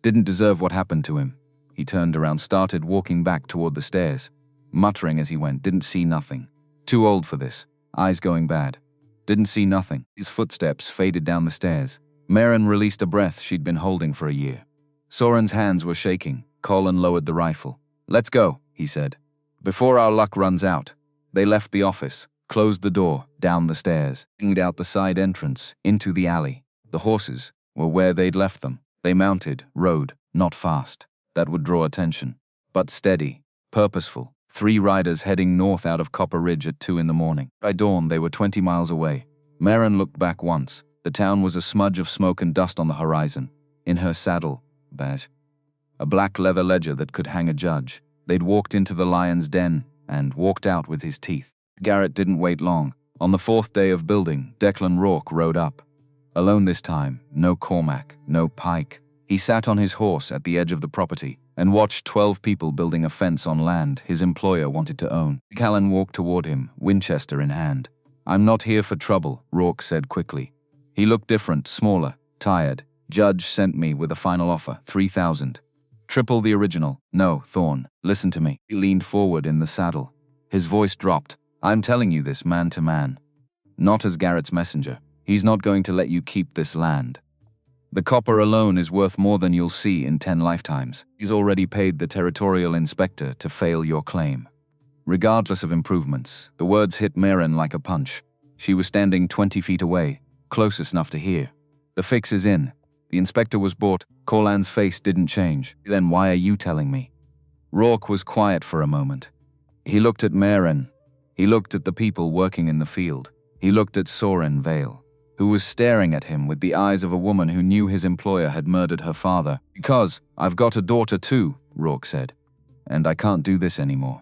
Didn't deserve what happened to him." He turned around, started walking back toward the stairs, muttering as he went. "Didn't see nothing. Too old for this. Eyes going bad. Didn't see nothing." His footsteps faded down the stairs. Maren released a breath she'd been holding for a year. Soren's hands were shaking. Callan lowered the rifle. "Let's go," he said. "Before our luck runs out." They left the office, closed the door, down the stairs, and out the side entrance, into the alley. The horses were where they'd left them. They mounted, rode, not fast. That would draw attention. But steady, purposeful. 3 riders heading north out of Copper Ridge at 2 in the morning. By dawn, they were 20 miles away. Maren looked back once. The town was a smudge of smoke and dust on the horizon. In her saddle, badge. A black leather ledger that could hang a judge. They'd walked into the lion's den and walked out with his teeth. Garrett didn't wait long. On the 4th day of building, Declan Rourke rode up. Alone this time, no Cormac, no Pike. He sat on his horse at the edge of the property and watched 12 people building a fence on land his employer wanted to own. Callan walked toward him, Winchester in hand. "I'm not here for trouble," Rourke said quickly. He looked different, smaller, tired. "Judge sent me with a final offer, 3,000. Triple the original. No, Thorne, listen to me." He leaned forward in the saddle. His voice dropped. "I'm telling you this man to man. Not as Garrett's messenger. He's not going to let you keep this land. The copper alone is worth more than you'll see in 10 lifetimes. He's already paid the territorial inspector to fail your claim." Regardless of improvements, the words hit Maren like a punch. She was standing 20 feet away, closest enough to hear. "The fix is in. The inspector was bought." Callan's face didn't change. "Then why are you telling me?" Rourke was quiet for a moment. He looked at Maren. He looked at the people working in the field. He looked at Soren Vale, who was staring at him with the eyes of a woman who knew his employer had murdered her father. "Because I've got a daughter too," Rourke said, "and I can't do this anymore."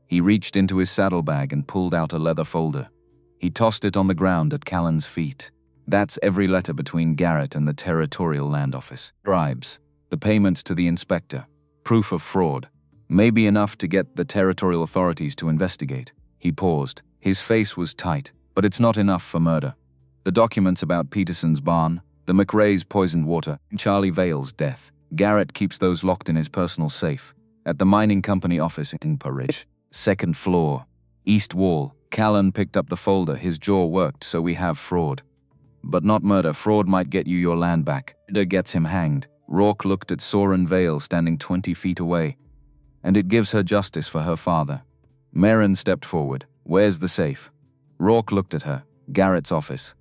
He reached into his saddlebag and pulled out a leather folder. He tossed it on the ground at Callan's feet. "That's every letter between Garrett and the Territorial Land Office. Bribes, the payments to the inspector, proof of fraud. Maybe enough to get the territorial authorities to investigate." He paused. His face was tight. "But it's not enough for murder. The documents about Peterson's barn, the McRae's poisoned water, and Charlie Vale's death. Garrett keeps those locked in his personal safe at the mining company office in Ridge. 2nd floor, east wall." Callan picked up the folder. His jaw worked. "So we have fraud. But not murder. Fraud might get you your land back. Murder gets him hanged." Rourke looked at Soren Vale standing 20 feet away. "And it gives her justice for her father." Maren stepped forward. "Where's the safe?" Rourke looked at her. "Garrett's office.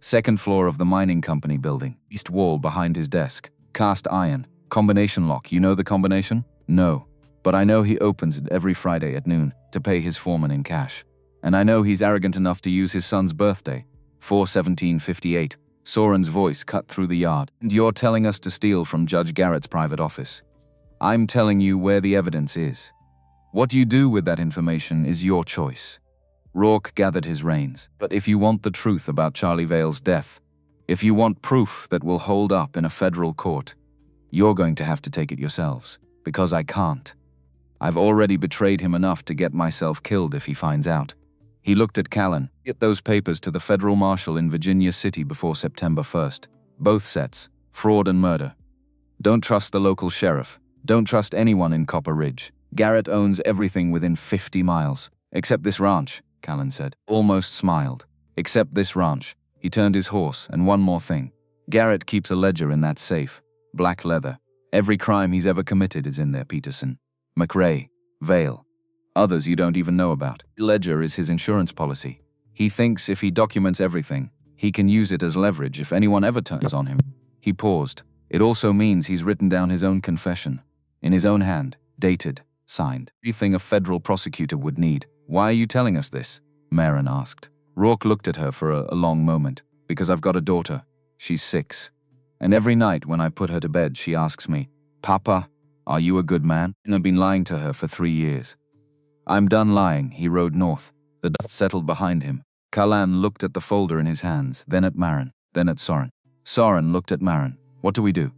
2nd floor of the mining company building. East wall behind his desk. Cast iron. Combination lock. You know the combination?" "No. But I know he opens it every Friday at noon to pay his foreman in cash. And I know he's arrogant enough to use his son's birthday. 4/17/58. Soren's voice cut through the yard. "And you're telling us to steal from Judge Garrett's private office. I'm telling you where the evidence is. What you do with that information is your choice." Rourke gathered his reins. "But if you want the truth about Charlie Vale's death, if you want proof that will hold up in a federal court, you're going to have to take it yourselves. Because I can't. I've already betrayed him enough to get myself killed if he finds out." He looked at Callan. "Get those papers to the federal marshal in Virginia City before September 1st. Both sets, fraud and murder. Don't trust the local sheriff. Don't trust anyone in Copper Ridge. Garrett owns everything within 50 miles. Except this ranch," Callan said. Almost smiled. "Except this ranch." He turned his horse. "And one more thing. Garrett keeps a ledger in that safe. Black leather. Every crime he's ever committed is in there. Peterson, McRae, Vale. Others you don't even know about. Ledger is his insurance policy. He thinks if he documents everything, he can use it as leverage if anyone ever turns on him." He paused. "It also means he's written down his own confession. In his own hand, dated, signed. Everything a federal prosecutor would need." "Why are you telling us this?" Maren asked. Rourke looked at her for a long moment. "Because I've got a daughter. She's 6. And every night when I put her to bed, she asks me, 'Papa, are you a good man?' And I've been lying to her for 3 years." "I'm done lying." He rode north. The dust settled behind him. Callan looked at the folder in his hands, then at Maren, then at Soren. Soren looked at Maren. "What do we do?"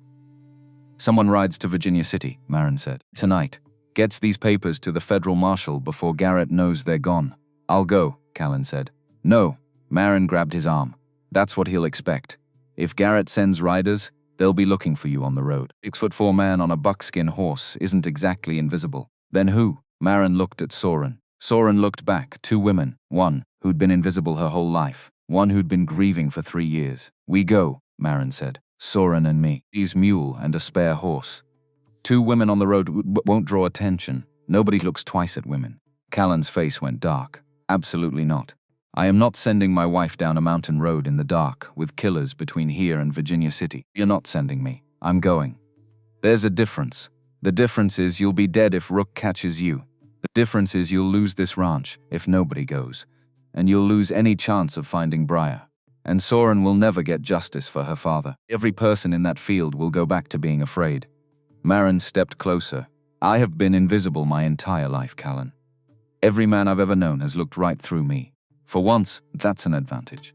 "Someone rides to Virginia City," Maren said. "Tonight. Gets these papers to the federal marshal before Garrett knows they're gone." "I'll go," Callan said. "No." Maren grabbed his arm. "That's what he'll expect. If Garrett sends riders, they'll be looking for you on the road. 6'4" man on a buckskin horse isn't exactly invisible." "Then who?" Maren looked at Soren. Soren looked back. 2 women. One who'd been invisible her whole life. One who'd been grieving for 3 years. "We go." Maren said. Soren and me. His mule and a spare horse. 2 women on the road won't draw attention. Nobody looks twice at women. Callan's face went dark. Absolutely not. I am not sending my wife down a mountain road in the dark with killers between here and Virginia City. You're not sending me. I'm going. There's a difference. The difference is you'll be dead if Rook catches you. The difference is you'll lose this ranch if nobody goes. And you'll lose any chance of finding Briar. And Soren will never get justice for her father. Every person in that field will go back to being afraid. Maren stepped closer. I have been invisible my entire life, Callan. Every man I've ever known has looked right through me. For once, that's an advantage.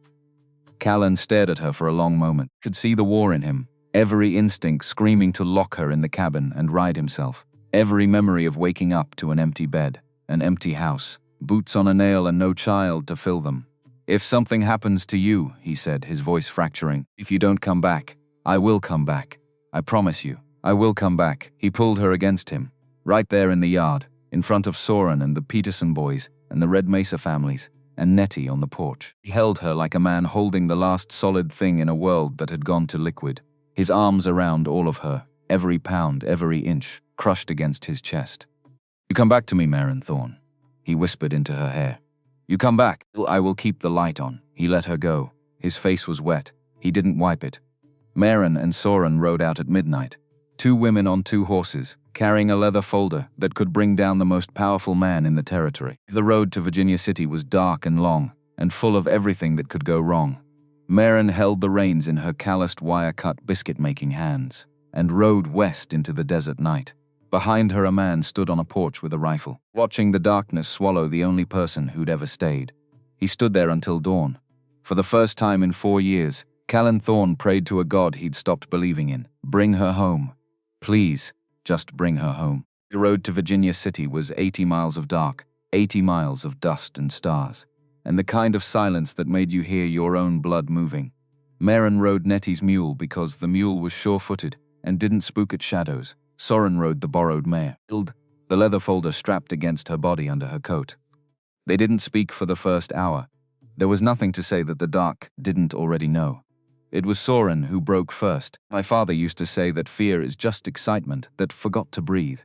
Callan stared at her for a long moment, could see the war in him, every instinct screaming to lock her in the cabin and ride himself, every memory of waking up to an empty bed, an empty house, boots on a nail and no child to fill them. If something happens to you, he said, his voice fracturing, if you don't come back, I will come back. I promise you, I will come back. He pulled her against him, right there in the yard, in front of Soren and the Peterson boys and the Red Mesa families, and Nettie on the porch. He held her like a man holding the last solid thing in a world that had gone to liquid, his arms around all of her, every pound, every inch, crushed against his chest. You come back to me, Maren Thorne, he whispered into her hair. You come back. I will keep the light on. He let her go. His face was wet. He didn't wipe it. Maren and Soren rode out at midnight. 2 women on 2 horses, carrying a leather folder that could bring down the most powerful man in the territory. The road to Virginia City was dark and long, and full of everything that could go wrong. Maren held the reins in her calloused wire-cut biscuit-making hands, and rode west into the desert night. Behind her a man stood on a porch with a rifle, watching the darkness swallow the only person who'd ever stayed. He stood there until dawn. For the first time in 4 years, Callan Thorne prayed to a god he'd stopped believing in. Bring her home. Please, just bring her home. The road to Virginia City was 80 miles of dark, 80 miles of dust and stars, and the kind of silence that made you hear your own blood moving. Maren rode Nettie's mule because the mule was sure-footed and didn't spook at shadows. Soren rode the borrowed mare, the leather folder strapped against her body under her coat. They didn't speak for the first hour. There was nothing to say that the dark didn't already know. It was Soren who broke first. My father used to say that fear is just excitement that forgot to breathe.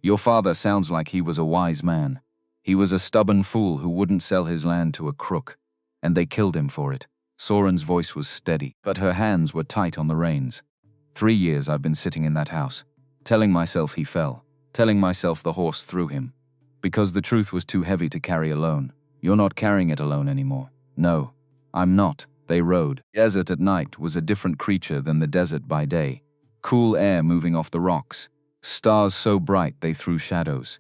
Your father sounds like he was a wise man. He was a stubborn fool who wouldn't sell his land to a crook, and they killed him for it. Soren's voice was steady, but her hands were tight on the reins. 3 years I've been sitting in that house, telling myself he fell, telling myself the horse threw him, because the truth was too heavy to carry alone. You're not carrying it alone anymore. No, I'm not. They rode. The desert at night was a different creature than the desert by day. Cool air moving off the rocks, stars so bright they threw shadows.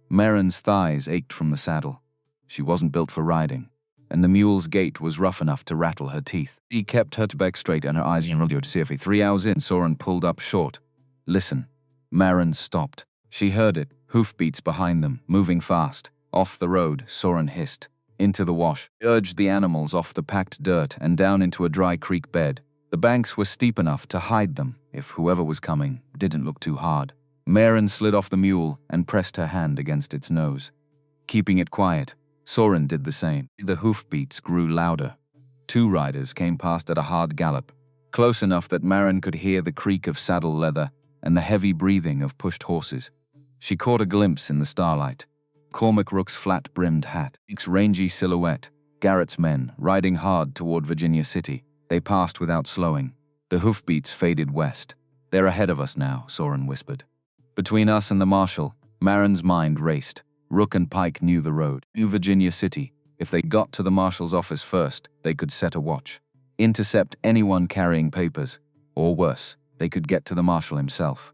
Maren's thighs ached from the saddle. She wasn't built for riding, and the mule's gait was rough enough to rattle her teeth. He kept her back straight and her eyes to see if 3 hours in, Soren pulled up short. Listen. Maren stopped. She heard it, hoofbeats behind them, moving fast. Off the road, Soren hissed. Into the wash, urged the animals off the packed dirt and down into a dry creek bed. The banks were steep enough to hide them if whoever was coming didn't look too hard. Maren slid off the mule and pressed her hand against its nose. Keeping it quiet, Soren did the same. The hoofbeats grew louder. 2 riders came past at a hard gallop, close enough that Maren could hear the creak of saddle leather and the heavy breathing of pushed horses. She caught a glimpse in the starlight. Cormac Rook's flat-brimmed hat, its rangy silhouette, Garrett's men riding hard toward Virginia City. They passed without slowing. The hoofbeats faded west. They're ahead of us now, Soren whispered. Between us and the marshal, Maren's mind raced. Rook and Pike knew the road. Knew Virginia City. If they got to the marshal's office first, they could set a watch. Intercept anyone carrying papers. Or worse, they could get to the marshal himself.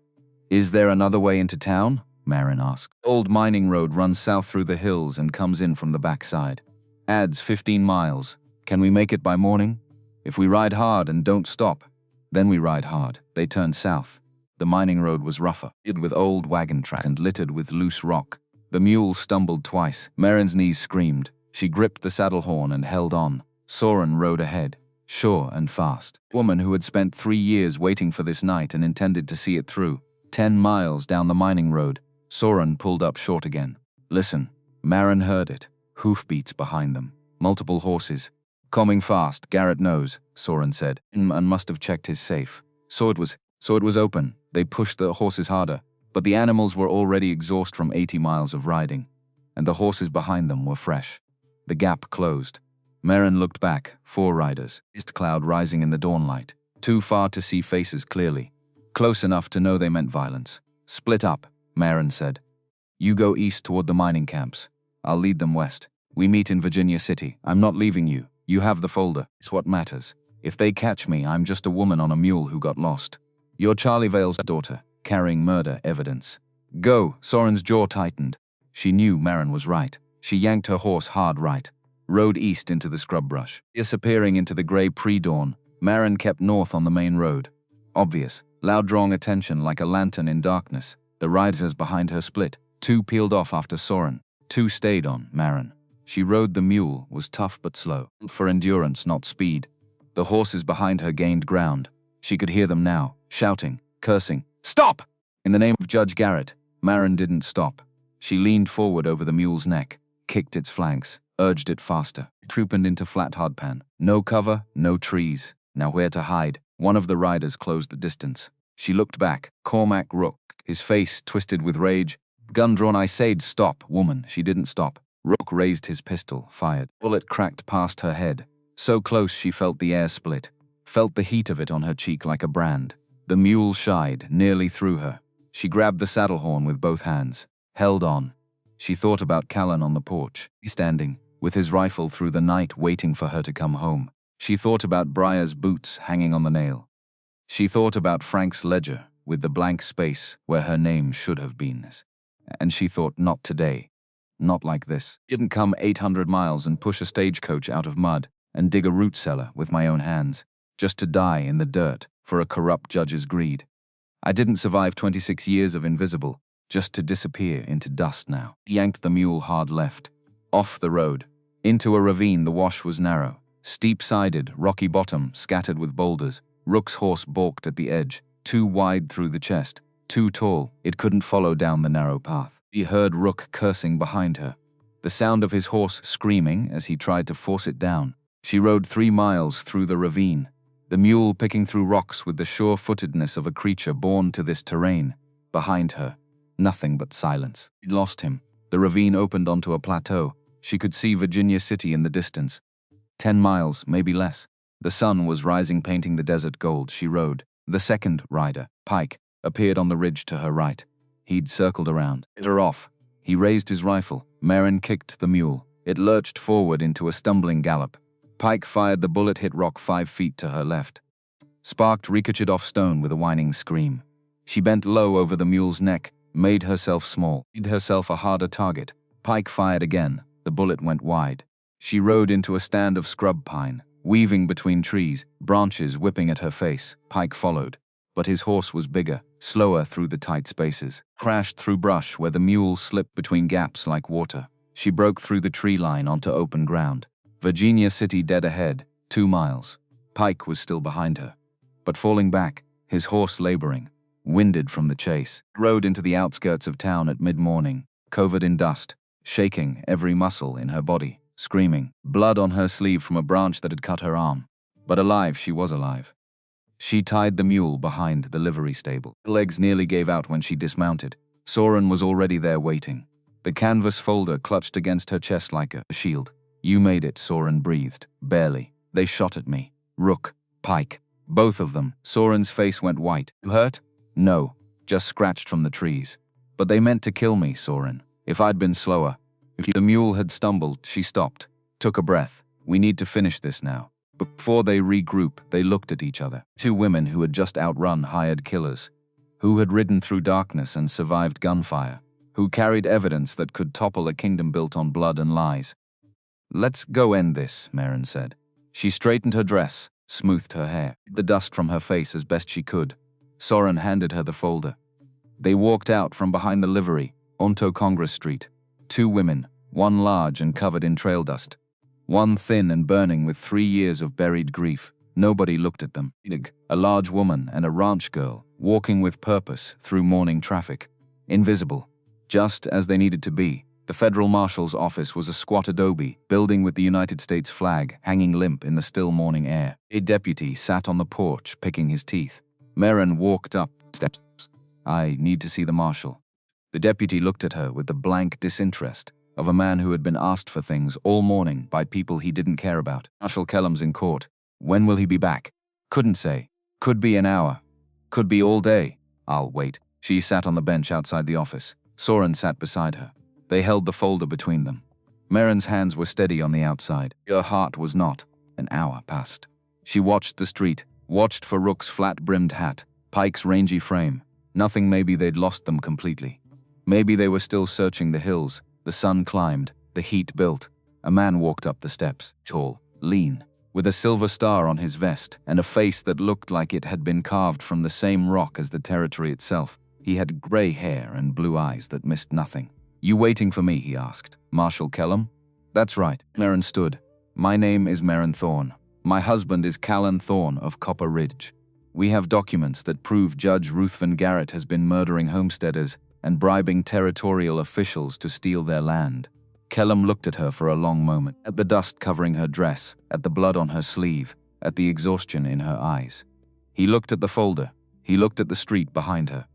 Is there another way into town? Maren asked. Old mining road runs south through the hills and comes in from the backside. Adds 15 miles. Can we make it by morning? If we ride hard and don't stop, then we ride hard. They turned south. The mining road was rougher, filled with old wagon tracks and littered with loose rock. The mule stumbled twice. Maren's knees screamed. She gripped the saddle horn and held on. Soren rode ahead, sure and fast. A woman who had spent 3 years waiting for this night and intended to see it through. 10 miles down the mining road, Soren pulled up short again. Listen. Maren heard it. Hoofbeats behind them. Multiple horses. Coming fast, Garrett knows, Soren said, and must have checked his safe. So it was open. They pushed the horses harder, but the animals were already exhausted from 80 miles of riding, and the horses behind them were fresh. The gap closed. Maren looked back, 4 riders, mist cloud rising in the dawnlight, too far to see faces clearly, close enough to know they meant violence. Split up, Maren said. You go east toward the mining camps. I'll lead them west. We meet in Virginia City. I'm not leaving you. You have the folder. It's what matters. If they catch me, I'm just a woman on a mule who got lost. You're Charlie Vale's daughter, carrying murder evidence. Go, Soren's jaw tightened. She knew Maren was right. She yanked her horse hard right, rode east into the scrub brush. Disappearing into the gray pre-dawn, Maren kept north on the main road. Obvious, loud drawing attention like a lantern in darkness. The riders behind her split. 2 peeled off after Soren. 2 stayed on Maren. She rode the mule, was tough but slow. For endurance, not speed. The horses behind her gained ground. She could hear them now, shouting, cursing. Stop! In the name of Judge Garrett, Maren didn't stop. She leaned forward over the mule's neck, kicked its flanks, urged it faster. Trooped into flat hardpan. No cover, no trees. Now where to hide? One of the riders closed the distance. She looked back. Cormac Rook, his face twisted with rage. Gun drawn. I said stop, woman. She didn't stop. Rook raised his pistol, fired. Bullet cracked past her head. So close she felt the air split. Felt the heat of it on her cheek like a brand. The mule shied, nearly through her. She grabbed the saddle horn with both hands. Held on. She thought about Callan on the porch, standing, with his rifle through the night waiting for her to come home. She thought about Briar's boots hanging on the nail. She thought about Frank's ledger, with the blank space where her name should have been. And she thought, not today. Not like this. Didn't come 800 miles and push a stagecoach out of mud and dig a root cellar with my own hands, just to die in the dirt for a corrupt judge's greed. I didn't survive 26 years of invisible, just to disappear into dust now. Yanked the mule hard left. Off the road. Into a ravine. The wash was narrow. Steep-sided, rocky bottom, scattered with boulders. Rook's horse balked at the edge, too wide through the chest. Too tall, it couldn't follow down the narrow path. She heard Rook cursing behind her. The sound of his horse screaming as he tried to force it down. She rode 3 miles through the ravine, the mule picking through rocks with the sure-footedness of a creature born to this terrain. Behind her, nothing but silence. She'd lost him. The ravine opened onto a plateau. She could see Virginia City in the distance. 10 miles, maybe less. The sun was rising, painting the desert gold. She rode. The second rider, Pike, appeared on the ridge to her right. He'd circled around. Hit her off. He raised his rifle. Maren kicked the mule. It lurched forward into a stumbling gallop. Pike fired. The bullet hit rock 5 feet to her left. Sparked, ricocheted off stone with a whining scream. She bent low over the mule's neck, made herself small, made herself a harder target. Pike fired again. The bullet went wide. She rode into a stand of scrub pine, weaving between trees, branches whipping at her face. Pike followed. But his horse was bigger, slower through the tight spaces. Crashed through brush where the mule slipped between gaps like water. She broke through the tree line onto open ground. Virginia City dead ahead, 2 miles. Pike was still behind her. But falling back, his horse laboring, winded from the chase. Rode into the outskirts of town at mid-morning, covered in dust, shaking every muscle in her body, screaming. Blood on her sleeve from a branch that had cut her arm. But alive, she was alive. She tied the mule behind the livery stable. Her legs nearly gave out when she dismounted. Soren was already there waiting. The canvas folder clutched against her chest like a shield. You made it, Soren breathed. Barely. They shot at me. Rook. Pike. Both of them. Soren's face went white. You hurt? No. Just scratched from the trees. But they meant to kill me, Soren. If I'd been slower. The mule had stumbled. She stopped. Took a breath. We need to finish this now. Before they regroup, they looked at each other. 2 women who had just outrun hired killers, who had ridden through darkness and survived gunfire, who carried evidence that could topple a kingdom built on blood and lies. Let's go end this, Maren said. She straightened her dress, smoothed her hair, the dust from her face as best she could. Soren handed her the folder. They walked out from behind the livery, onto Congress Street. 2 women, one large and covered in trail dust. One thin and burning with 3 years of buried grief. Nobody looked at them. A large woman and a ranch girl, walking with purpose through morning traffic. Invisible. Just as they needed to be. The federal marshal's office was a squat adobe building with the United States flag hanging limp in the still morning air. A deputy sat on the porch picking his teeth. Maren walked up steps. "I need to see the marshal." The deputy looked at her with the blank disinterest of a man who had been asked for things all morning by people he didn't care about. "Marshal Kellam's in court. When will he be back?" "Couldn't say. Could be an hour. Could be all day." "I'll wait." She sat on the bench outside the office. Soren sat beside her. They held the folder between them. Maren's hands were steady on the outside. Her heart was not. An hour passed. She watched the street, watched for Rook's flat-brimmed hat, Pike's rangy frame. Nothing. Maybe they'd lost them completely. Maybe they were still searching the hills. The sun climbed, the heat built. A man walked up the steps, tall, lean, with a silver star on his vest and a face that looked like it had been carved from the same rock as the territory itself. He had gray hair and blue eyes that missed nothing. "You waiting for me?" he asked. "Marshal Kellam?" "That's right." Maren stood. "My name is Maren Thorne. My husband is Callan Thorne of Copper Ridge. We have documents that prove Judge Ruthven Garrett has been murdering homesteaders and bribing territorial officials to steal their land." Kellam looked at her for a long moment, at the dust covering her dress, at the blood on her sleeve, at the exhaustion in her eyes. He looked at the folder. He looked at the street behind her.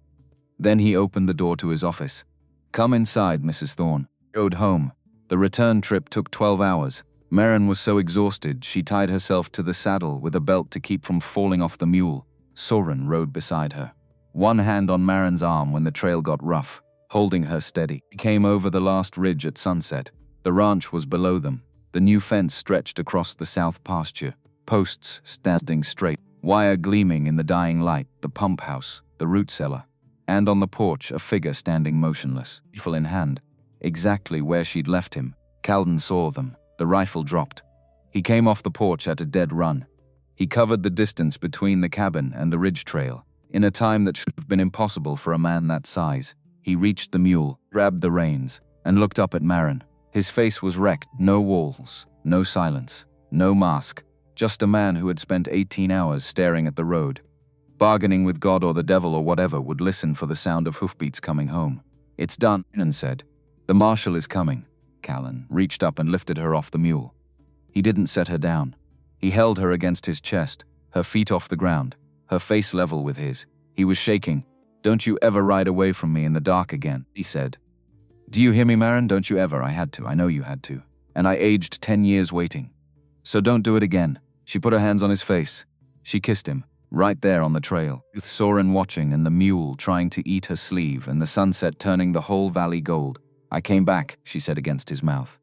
Then he opened the door to his office. "Come inside, Mrs. Thorne." Rode home. The return trip took 12 hours. Maren was so exhausted she tied herself to the saddle with a belt to keep from falling off the mule. Soren rode beside her, one hand on Maren's arm when the trail got rough, holding her steady. He came over the last ridge at sunset. The ranch was below them. The new fence stretched across the south pasture, posts standing straight, wire gleaming in the dying light, the pump house, the root cellar. And on the porch, a figure standing motionless, rifle in hand, exactly where she'd left him. Callan saw them. The rifle dropped. He came off the porch at a dead run. He covered the distance between the cabin and the ridge trail, in a time that should have been impossible for a man that size. He reached the mule, grabbed the reins, and looked up at Maren. His face was wrecked. No walls, no silence, no mask. Just a man who had spent 18 hours staring at the road, bargaining with God or the devil or whatever would listen for the sound of hoofbeats coming home. "It's done," and said. "The marshal is coming." Callan reached up and lifted her off the mule. He didn't set her down. He held her against his chest, her feet off the ground, her face level with his. He was shaking. "Don't you ever ride away from me in the dark again," he said. "Do you hear me, Maren? Don't you ever. I had to. I know you had to. And I aged 10 years waiting. So don't do it again." She put her hands on his face. She kissed him, right there on the trail, with Soren watching and the mule trying to eat her sleeve and the sunset turning the whole valley gold. "I came back," she said against his mouth.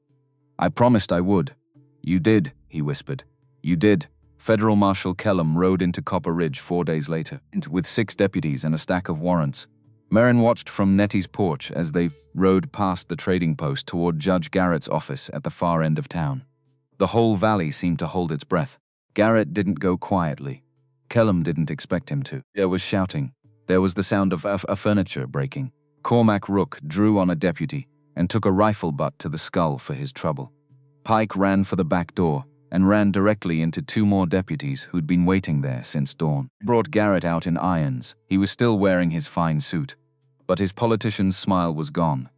"I promised I would." "You did," he whispered. "You did." Federal Marshal Kellam rode into Copper Ridge 4 days later, with 6 deputies and a stack of warrants. Maren watched from Nettie's porch as they rode past the trading post toward Judge Garrett's office at the far end of town. The whole valley seemed to hold its breath. Garrett didn't go quietly. Kellam didn't expect him to. There was shouting. There was the sound of furniture breaking. Cormac Rook drew on a deputy and took a rifle butt to the skull for his trouble. Pike ran for the back door and ran directly into 2 more deputies who'd been waiting there since dawn. Brought Garrett out in irons. He was still wearing his fine suit, but his politician's smile was gone.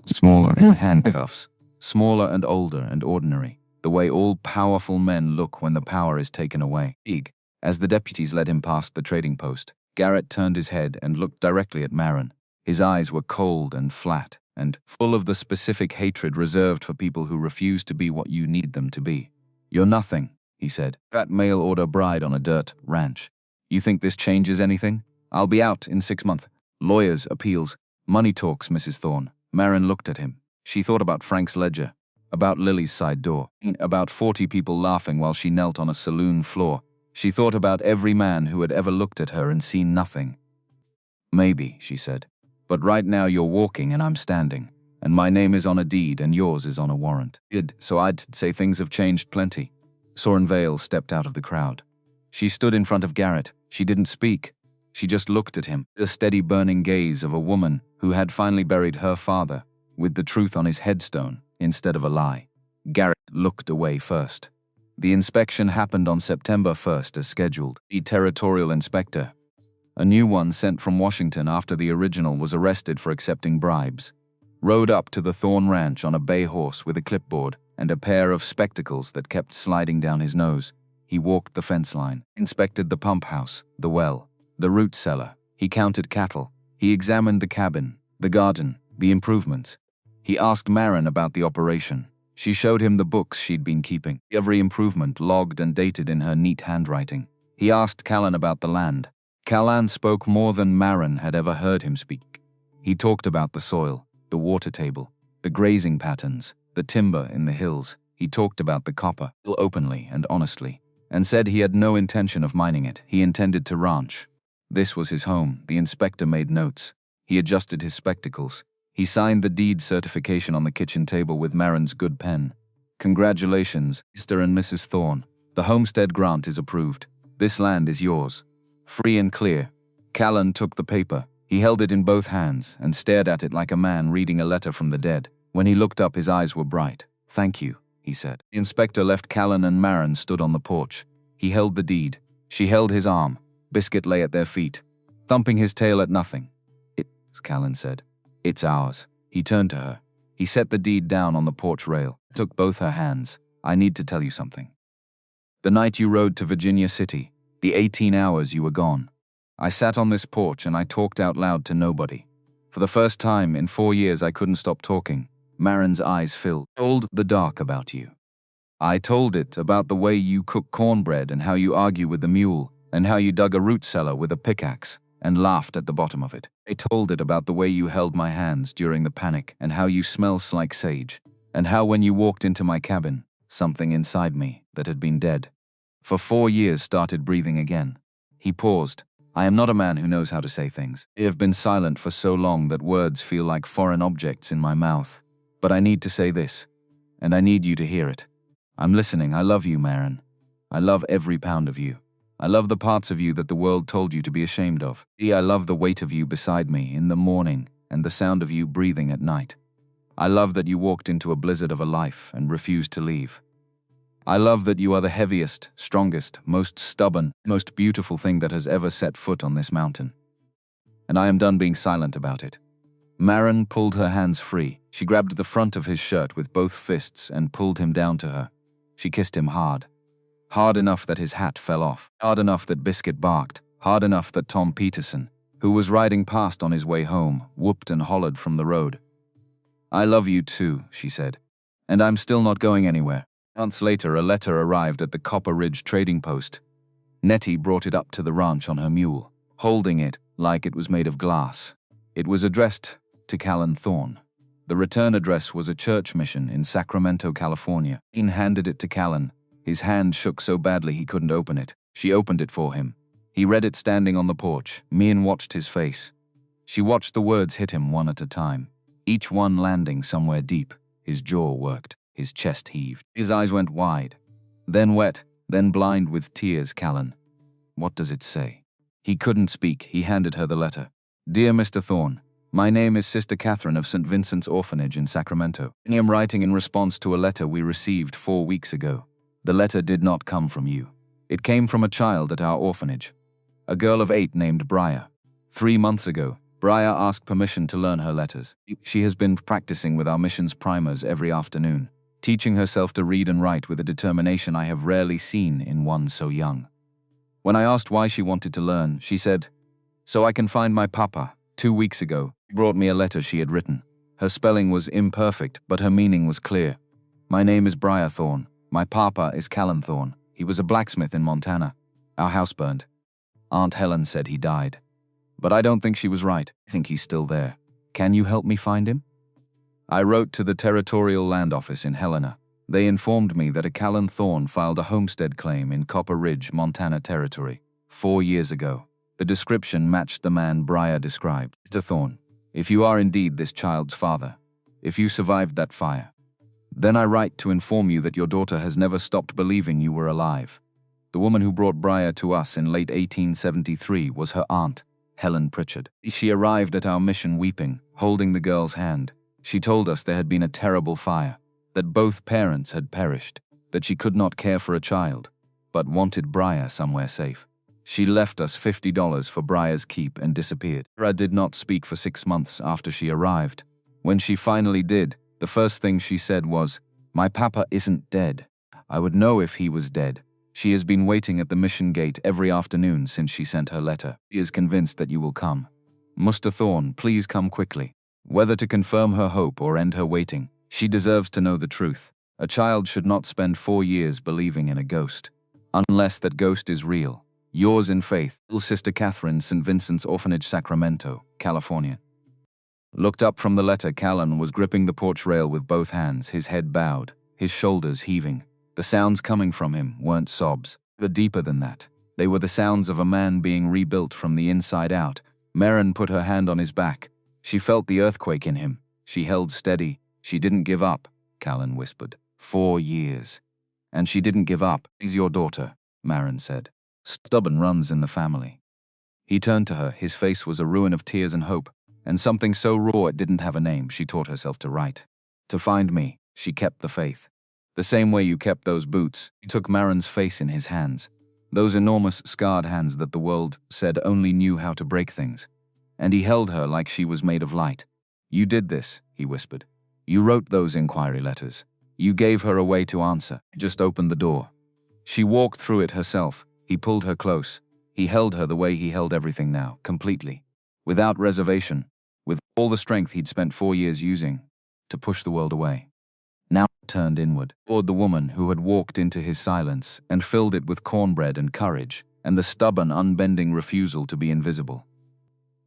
Smaller in handcuffs, smaller and older and ordinary, the way all powerful men look when the power is taken away. As the deputies led him past the trading post, Garrett turned his head and looked directly at Maren. His eyes were cold and flat, and full of the specific hatred reserved for people who refuse to be what you need them to be. "You're nothing," he said. "That mail-order bride on a dirt ranch. You think this changes anything? I'll be out in 6 months. Lawyers, appeals, money talks, Mrs. Thorne." Maren looked at him. She thought about Frank's ledger, about Lily's side door, about 40 people laughing while she knelt on a saloon floor. She thought about every man who had ever looked at her and seen nothing. "Maybe," she said. "But right now you're walking and I'm standing, and my name is on a deed and yours is on a warrant. So I'd say things have changed plenty." Soren Vale stepped out of the crowd. She stood in front of Garrett. She didn't speak. She just looked at him, the steady burning gaze of a woman who had finally buried her father, with the truth on his headstone instead of a lie. Garrett looked away first. The inspection happened on September 1st as scheduled. The territorial inspector, a new one sent from Washington after the original was arrested for accepting bribes, rode up to the Thorne Ranch on a bay horse with a clipboard and a pair of spectacles that kept sliding down his nose. He walked the fence line, inspected the pump house, the well, the root cellar. He counted cattle. He examined the cabin, the garden, the improvements. He asked Maren about the operation. She showed him the books she'd been keeping, every improvement logged and dated in her neat handwriting. He asked Callan about the land. Callan spoke more than Maren had ever heard him speak. He talked about the soil, the water table, the grazing patterns, the timber in the hills. He talked about the copper, openly and honestly, and said he had no intention of mining it. He intended to ranch. This was his home. The inspector made notes. He adjusted his spectacles. He signed the deed certification on the kitchen table with Maren's good pen. Congratulations, Mr. and Mrs. Thorne. The homestead grant is approved. This land is yours. Free and clear. Callan took the paper. He held it in both hands and stared at it like a man reading a letter from the dead. When he looked up, his eyes were bright. Thank you, he said. The inspector left Callan and Maren stood on the porch. He held the deed. She held his arm. Biscuit lay at their feet, thumping his tail at nothing. It's, Callan said. It's ours. He turned to her. He set the deed down on the porch rail, took both her hands. I need to tell you something. The night you rode to Virginia City, the 18 hours you were gone, I sat on this porch and I talked out loud to nobody. For the first time in 4 years I couldn't stop talking. Maren's eyes filled. I told the dark about you. I told it about the way you cook cornbread and how you argue with the mule, and how you dug a root cellar with a pickaxe and laughed at the bottom of it. I told it about the way you held my hands during the panic and how you smell like sage, and how when you walked into my cabin, something inside me that had been dead for 4 years started breathing again. He paused. I am not a man who knows how to say things. I have been silent for so long that words feel like foreign objects in my mouth. But I need to say this, and I need you to hear it. I'm listening. I love you, Maren. I love every pound of you. I love the parts of you that the world told you to be ashamed of. I love the weight of you beside me in the morning and the sound of you breathing at night. I love that you walked into a blizzard of a life and refused to leave. I love that you are the heaviest, strongest, most stubborn, most beautiful thing that has ever set foot on this mountain. And I am done being silent about it. Maren pulled her hands free. She grabbed the front of his shirt with both fists and pulled him down to her. She kissed him hard. Hard enough that his hat fell off. Hard enough that Biscuit barked. Hard enough that Tom Peterson, who was riding past on his way home, whooped and hollered from the road. I love you too, she said. And I'm still not going anywhere. Months later, a letter arrived at the Copper Ridge trading post. Nettie brought it up to the ranch on her mule, holding it like it was made of glass. It was addressed to Callan Thorne. The return address was a church mission in Sacramento, California. Ian handed it to Callan. His hand shook so badly he couldn't open it. She opened it for him. He read it standing on the porch. Maren watched his face. She watched the words hit him one at a time, each one landing somewhere deep. His jaw worked. His chest heaved. His eyes went wide. Then wet, then blind with tears. Callan. What does it say? He couldn't speak. He handed her the letter. Dear Mr. Thorne, my name is Sister Catherine of St. Vincent's Orphanage in Sacramento. I am writing in response to a letter we received 4 weeks ago. The letter did not come from you. It came from a child at our orphanage, a girl of 8 named Briar. 3 months ago, Briar asked permission to learn her letters. She has been practicing with our mission's primers every afternoon, teaching herself to read and write with a determination I have rarely seen in one so young. When I asked why she wanted to learn, she said, so I can find my papa. 2 weeks ago, she brought me a letter she had written. Her spelling was imperfect, but her meaning was clear. My name is Briar Thorne. My papa is Callan Thorne. He was a blacksmith in Montana. Our house burned. Aunt Helen said he died. But I don't think she was right. I think he's still there. Can you help me find him? I wrote to the Territorial Land Office in Helena. They informed me that a Callan Thorne filed a homestead claim in Copper Ridge, Montana Territory, 4 years ago. The description matched the man Briar described. Mr. Thorne, if you are indeed this child's father, if you survived that fire, then I write to inform you that your daughter has never stopped believing you were alive. The woman who brought Briar to us in late 1873 was her aunt, Helen Pritchard. She arrived at our mission weeping, holding the girl's hand. She told us there had been a terrible fire, that both parents had perished, that she could not care for a child, but wanted Briar somewhere safe. She left us $50 for Briar's keep and disappeared. Briar did not speak for 6 months after she arrived. When she finally did, the first thing she said was, "My papa isn't dead. I would know if he was dead. She has been waiting at the mission gate every afternoon since she sent her letter. She is convinced that you will come. Mr. Thorne, please come quickly." Whether to confirm her hope or end her waiting, she deserves to know the truth. A child should not spend 4 years believing in a ghost. Unless that ghost is real. Yours in faith, Little Sister Catherine, St. Vincent's Orphanage, Sacramento, California. Looked up from the letter. Callan was gripping the porch rail with both hands, his head bowed, his shoulders heaving. The sounds coming from him weren't sobs, but deeper than that. They were the sounds of a man being rebuilt from the inside out. Maren put her hand on his back. She felt the earthquake in him. She held steady. She didn't give up, Callan whispered. 4 years. And she didn't give up. "She's your daughter," Maren said. "Stubborn runs in the family." He turned to her. His face was a ruin of tears and hope, and something so raw it didn't have a name. She taught herself to write. "To find me." She kept the faith. "The same way you kept those boots." He took Maren's face in his hands. Those enormous, scarred hands that the world said only knew how to break things. And he held her like she was made of light. "You did this," he whispered. "You wrote those inquiry letters. You gave her a way to answer. Just opened the door." She walked through it herself. He pulled her close. He held her the way he held everything now, completely. Without reservation. With all the strength he'd spent 4 years using to push the world away. Now turned inward, toward the woman who had walked into his silence and filled it with cornbread and courage, and the stubborn, unbending refusal to be invisible.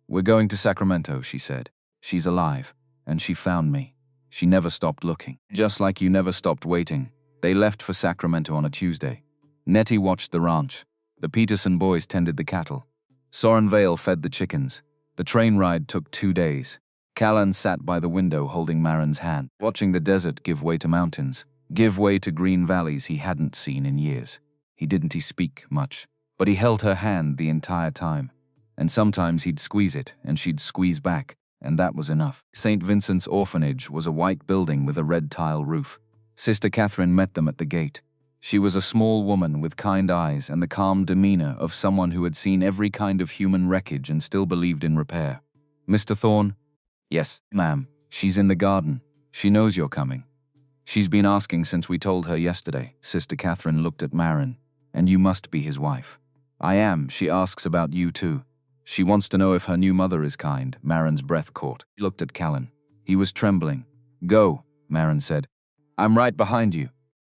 "We're going to Sacramento," she said. "She's alive, and she found me. She never stopped looking. Just like you never stopped waiting." They left for Sacramento on a Tuesday. Nettie watched the ranch. The Peterson boys tended the cattle. Soren Vale fed the chickens. The train ride took 2 days. Callan sat by the window holding Maren's hand, watching the desert give way to mountains, give way to green valleys he hadn't seen in years. He didn't speak much, but he held her hand the entire time. And sometimes he'd squeeze it, and she'd squeeze back, and that was enough. St. Vincent's Orphanage was a white building with a red tile roof. Sister Catherine met them at the gate. She was a small woman with kind eyes and the calm demeanor of someone who had seen every kind of human wreckage and still believed in repair. "Mr. Thorne?" "Yes, ma'am. She's in the garden. She knows you're coming. She's been asking since we told her yesterday." Sister Catherine looked at Maren. "And you must be his wife." "I am. She asks about you too. She wants to know if her new mother is kind." Maren's breath caught. He looked at Callan. He was trembling. "Go," Maren said. "I'm right behind you."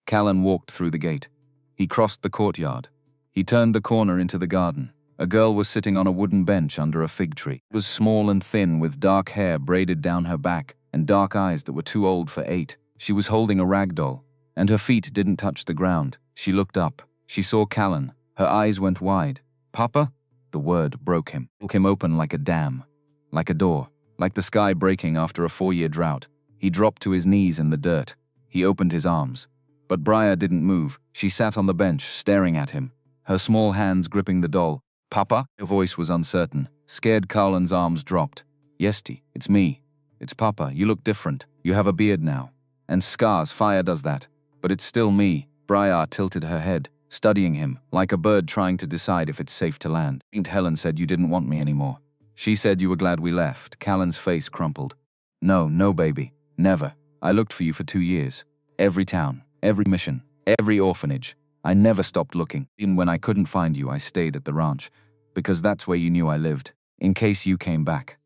Callan walked through the gate. He crossed the courtyard. He turned the corner into the garden. A girl was sitting on a wooden bench under a fig tree. She was small and thin, with dark hair braided down her back and dark eyes that were too old for 8. She was holding a rag doll, and her feet didn't touch the ground. She looked up. She saw Callan. Her eyes went wide. "Papa?" The word broke him open like a dam, like a door, like the sky breaking after a 4-year drought. He dropped to his knees in the dirt. He opened his arms. But Briar didn't move. She sat on the bench, staring at him, her small hands gripping the doll. "Papa?" Her voice was uncertain. Scared, Callan's arms dropped. "Yes, it's me. It's Papa. You look different. You have a beard now. And scars. Fire does that. But it's still me." Briar tilted her head, studying him, like a bird trying to decide if it's safe to land. "Aunt Helen said you didn't want me anymore. She said you were glad we left." Callan's face crumpled. No, baby. Never. I looked for you for 2 years. Every town, every mission, every orphanage. I never stopped looking. Even when I couldn't find you, I stayed at the ranch, because that's where you knew I lived, in case you came back.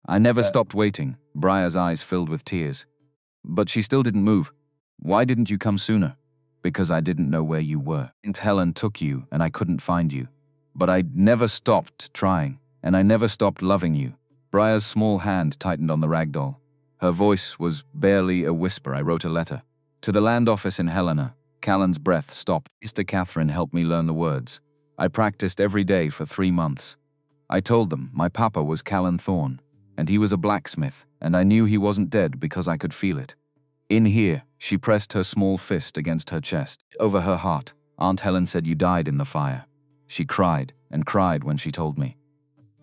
I never stopped waiting." Briar's eyes filled with tears. "But she still didn't move. Why didn't you come sooner?" "Because I didn't know where you were. Aunt Helen took you, and I couldn't find you. But I never stopped trying, and I never stopped loving you." Briar's small hand tightened on the ragdoll. Her voice was barely a whisper. "I wrote a letter to the land office in Helena." Callan's breath stopped. "Sister Catherine helped me learn the words. I practiced every day for 3 months. I told them my papa was Callan Thorne, and he was a blacksmith, and I knew he wasn't dead because I could feel it. In here," she pressed her small fist against her chest, over her heart. "Aunt Helen said you died in the fire." She cried and cried when she told me.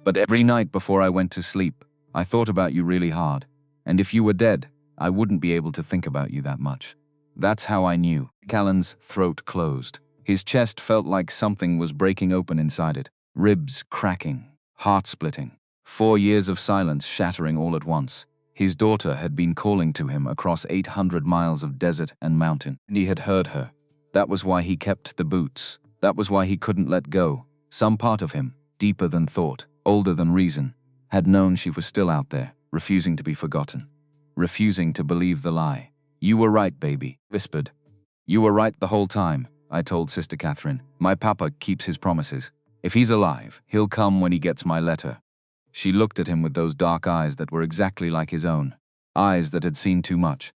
"But every night before I went to sleep, I thought about you really hard. And if you were dead, I wouldn't be able to think about you that much. That's how I knew." Callan's throat closed. His chest felt like something was breaking open inside it. Ribs cracking, heart splitting. 4 years of silence shattering all at once. His daughter had been calling to him across 800 miles of desert and mountain, and he had heard her. That was why he kept the boots. That was why he couldn't let go. Some part of him, deeper than thought, older than reason, had known she was still out there, refusing to be forgotten, refusing to believe the lie. "You were right, baby," whispered. "You were right the whole time," I told Sister Catherine. "My papa keeps his promises. If he's alive, he'll come when he gets my letter." She looked at him with those dark eyes that were exactly like his own, eyes that had seen too much,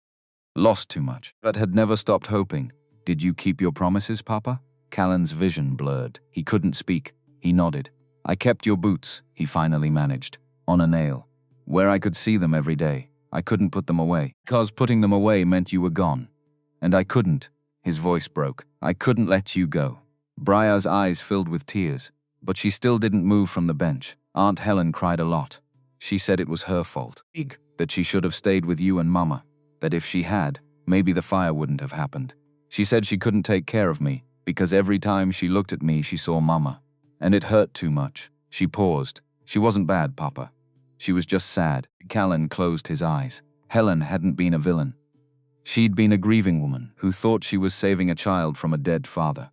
lost too much, but had never stopped hoping. "Did you keep your promises, Papa?" Callan's vision blurred. He couldn't speak. He nodded. "I kept your boots," he finally managed, "on a nail, where I could see them every day. I couldn't put them away, because putting them away meant you were gone. And I couldn't." His voice broke. "I couldn't let you go." Briar's eyes filled with tears, but she still didn't move from the bench. Aunt Helen cried a lot. She said it was her fault, that she should have stayed with you and Mama, that if she had, maybe the fire wouldn't have happened. She said she couldn't take care of me, because every time she looked at me she saw Mama, and it hurt too much. She paused. "She wasn't bad, Papa. She was just sad." Callan closed his eyes. Helen hadn't been a villain. She'd been a grieving woman who thought she was saving a child from a dead father,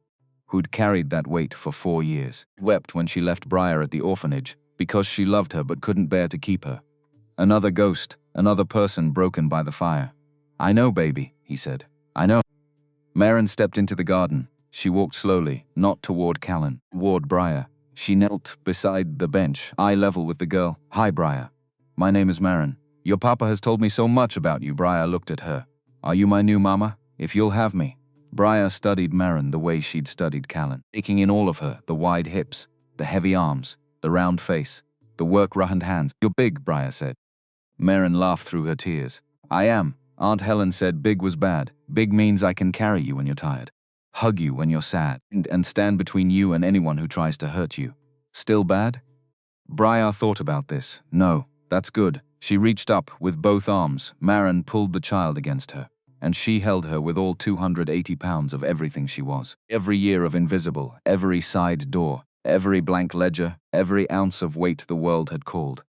who'd carried that weight for 4 years. Wept when she left Briar at the orphanage, because she loved her but couldn't bear to keep her. Another ghost, another person broken by the fire. "I know, baby," he said. "I know." Maren stepped into the garden. She walked slowly, not toward Callan, toward Briar. She knelt beside the bench, eye level with the girl. "Hi, Briar. My name is Maren. Your papa has told me so much about you." Briar looked at her. "Are you my new mama? If you'll have me." Briar studied Maren the way she'd studied Callan, taking in all of her, the wide hips, the heavy arms, the round face, the work-roughened hands. "You're big," Briar said. Maren laughed through her tears. "I am." Aunt Helen said big was bad. "Big means I can carry you when you're tired, hug you when you're sad, and stand between you and anyone who tries to hurt you. Still bad?" Briar thought about this. "No, that's good." She reached up with both arms. Maren pulled the child against her, and she held her with all 280 pounds of everything she was. Every year of invisible, every side door, every blank ledger, every ounce of weight the world had called.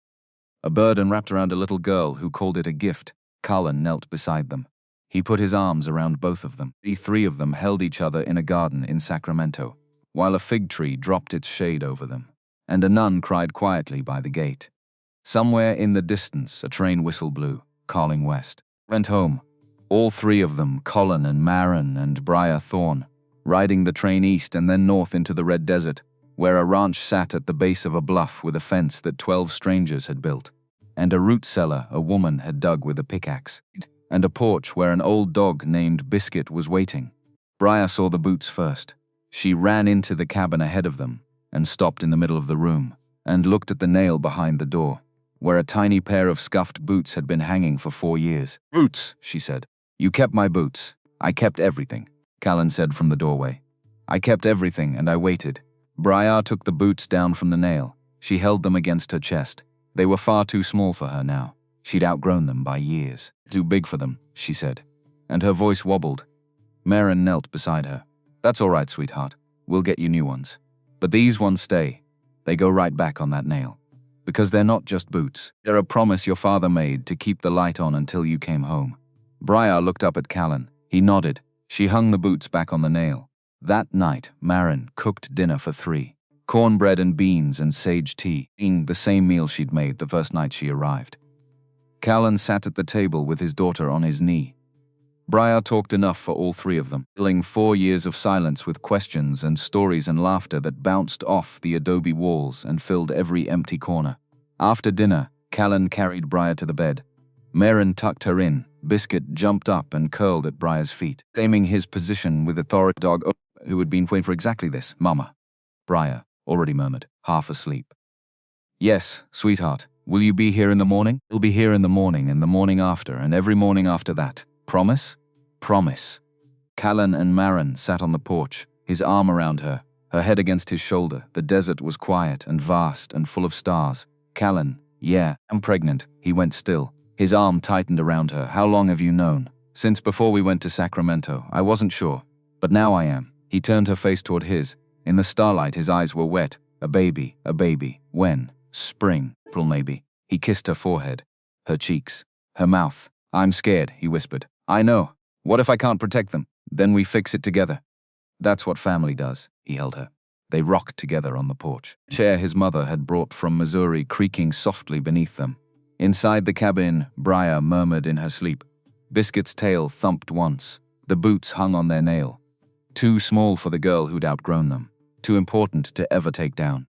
A burden wrapped around a little girl who called it a gift. Callan knelt beside them. He put his arms around both of them. The three of them held each other in a garden in Sacramento, while a fig tree dropped its shade over them, and a nun cried quietly by the gate. Somewhere in the distance, a train whistle blew, calling west. Went home. All three of them, Callan and Maren and Briar Thorne, riding the train east and then north into the Red Desert, where a ranch sat at the base of a bluff with a fence that 12 strangers had built, and a root cellar a woman had dug with a pickaxe, and a porch where an old dog named Biscuit was waiting. Briar saw the boots first. She ran into the cabin ahead of them and stopped in the middle of the room and looked at the nail behind the door, where a tiny pair of scuffed boots had been hanging for 4 years. "Boots," she said. "You kept my boots." "I kept everything," Callan said from the doorway. "I kept everything and I waited." Briar took the boots down from the nail. She held them against her chest. They were far too small for her now. She'd outgrown them by years. "Too big for them," she said, and her voice wobbled. Maren knelt beside her. "That's all right, sweetheart. We'll get you new ones. But these ones stay. They go right back on that nail. Because they're not just boots. They're a promise your father made to keep the light on until you came home." Briar looked up at Callan. He nodded. She hung the boots back on the nail. That night, Maren cooked dinner for 3. Cornbread and beans and sage tea, the same meal she'd made the first night she arrived. Callan sat at the table with his daughter on his knee. Briar talked enough for all three of them, filling 4 years of silence with questions and stories and laughter that bounced off the adobe walls and filled every empty corner. After dinner, Callan carried Briar to the bed. Maren tucked her in. Biscuit jumped up and curled at Briar's feet, claiming his position with authority dog who had been waiting for exactly this. "Mama," Briar already murmured, half asleep. "Yes, sweetheart. Will you be here in the morning?" "We'll be here in the morning and the morning after and every morning after that. Promise?" "Promise." Callan and Maren sat on the porch, his arm around her, her head against his shoulder. The desert was quiet and vast and full of stars. Callan, "Yeah, I'm pregnant." He went still. His arm tightened around her. "How long have you known?" "Since before we went to Sacramento. I wasn't sure, but now I am." He turned her face toward his. In the starlight, his eyes were wet. A baby, a baby. When? Spring, April maybe. He kissed her forehead, her cheeks, Her mouth. I'm scared, he whispered. I know. What if I can't protect them? Then we fix it together. That's what family does, he held her. They rocked together on the porch. A chair his mother had brought from Missouri creaking softly beneath them. Inside the cabin, Briar murmured in her sleep. Biscuit's tail thumped once. The boots hung on their nail. Too small for the girl who'd outgrown them. Too important to ever take down.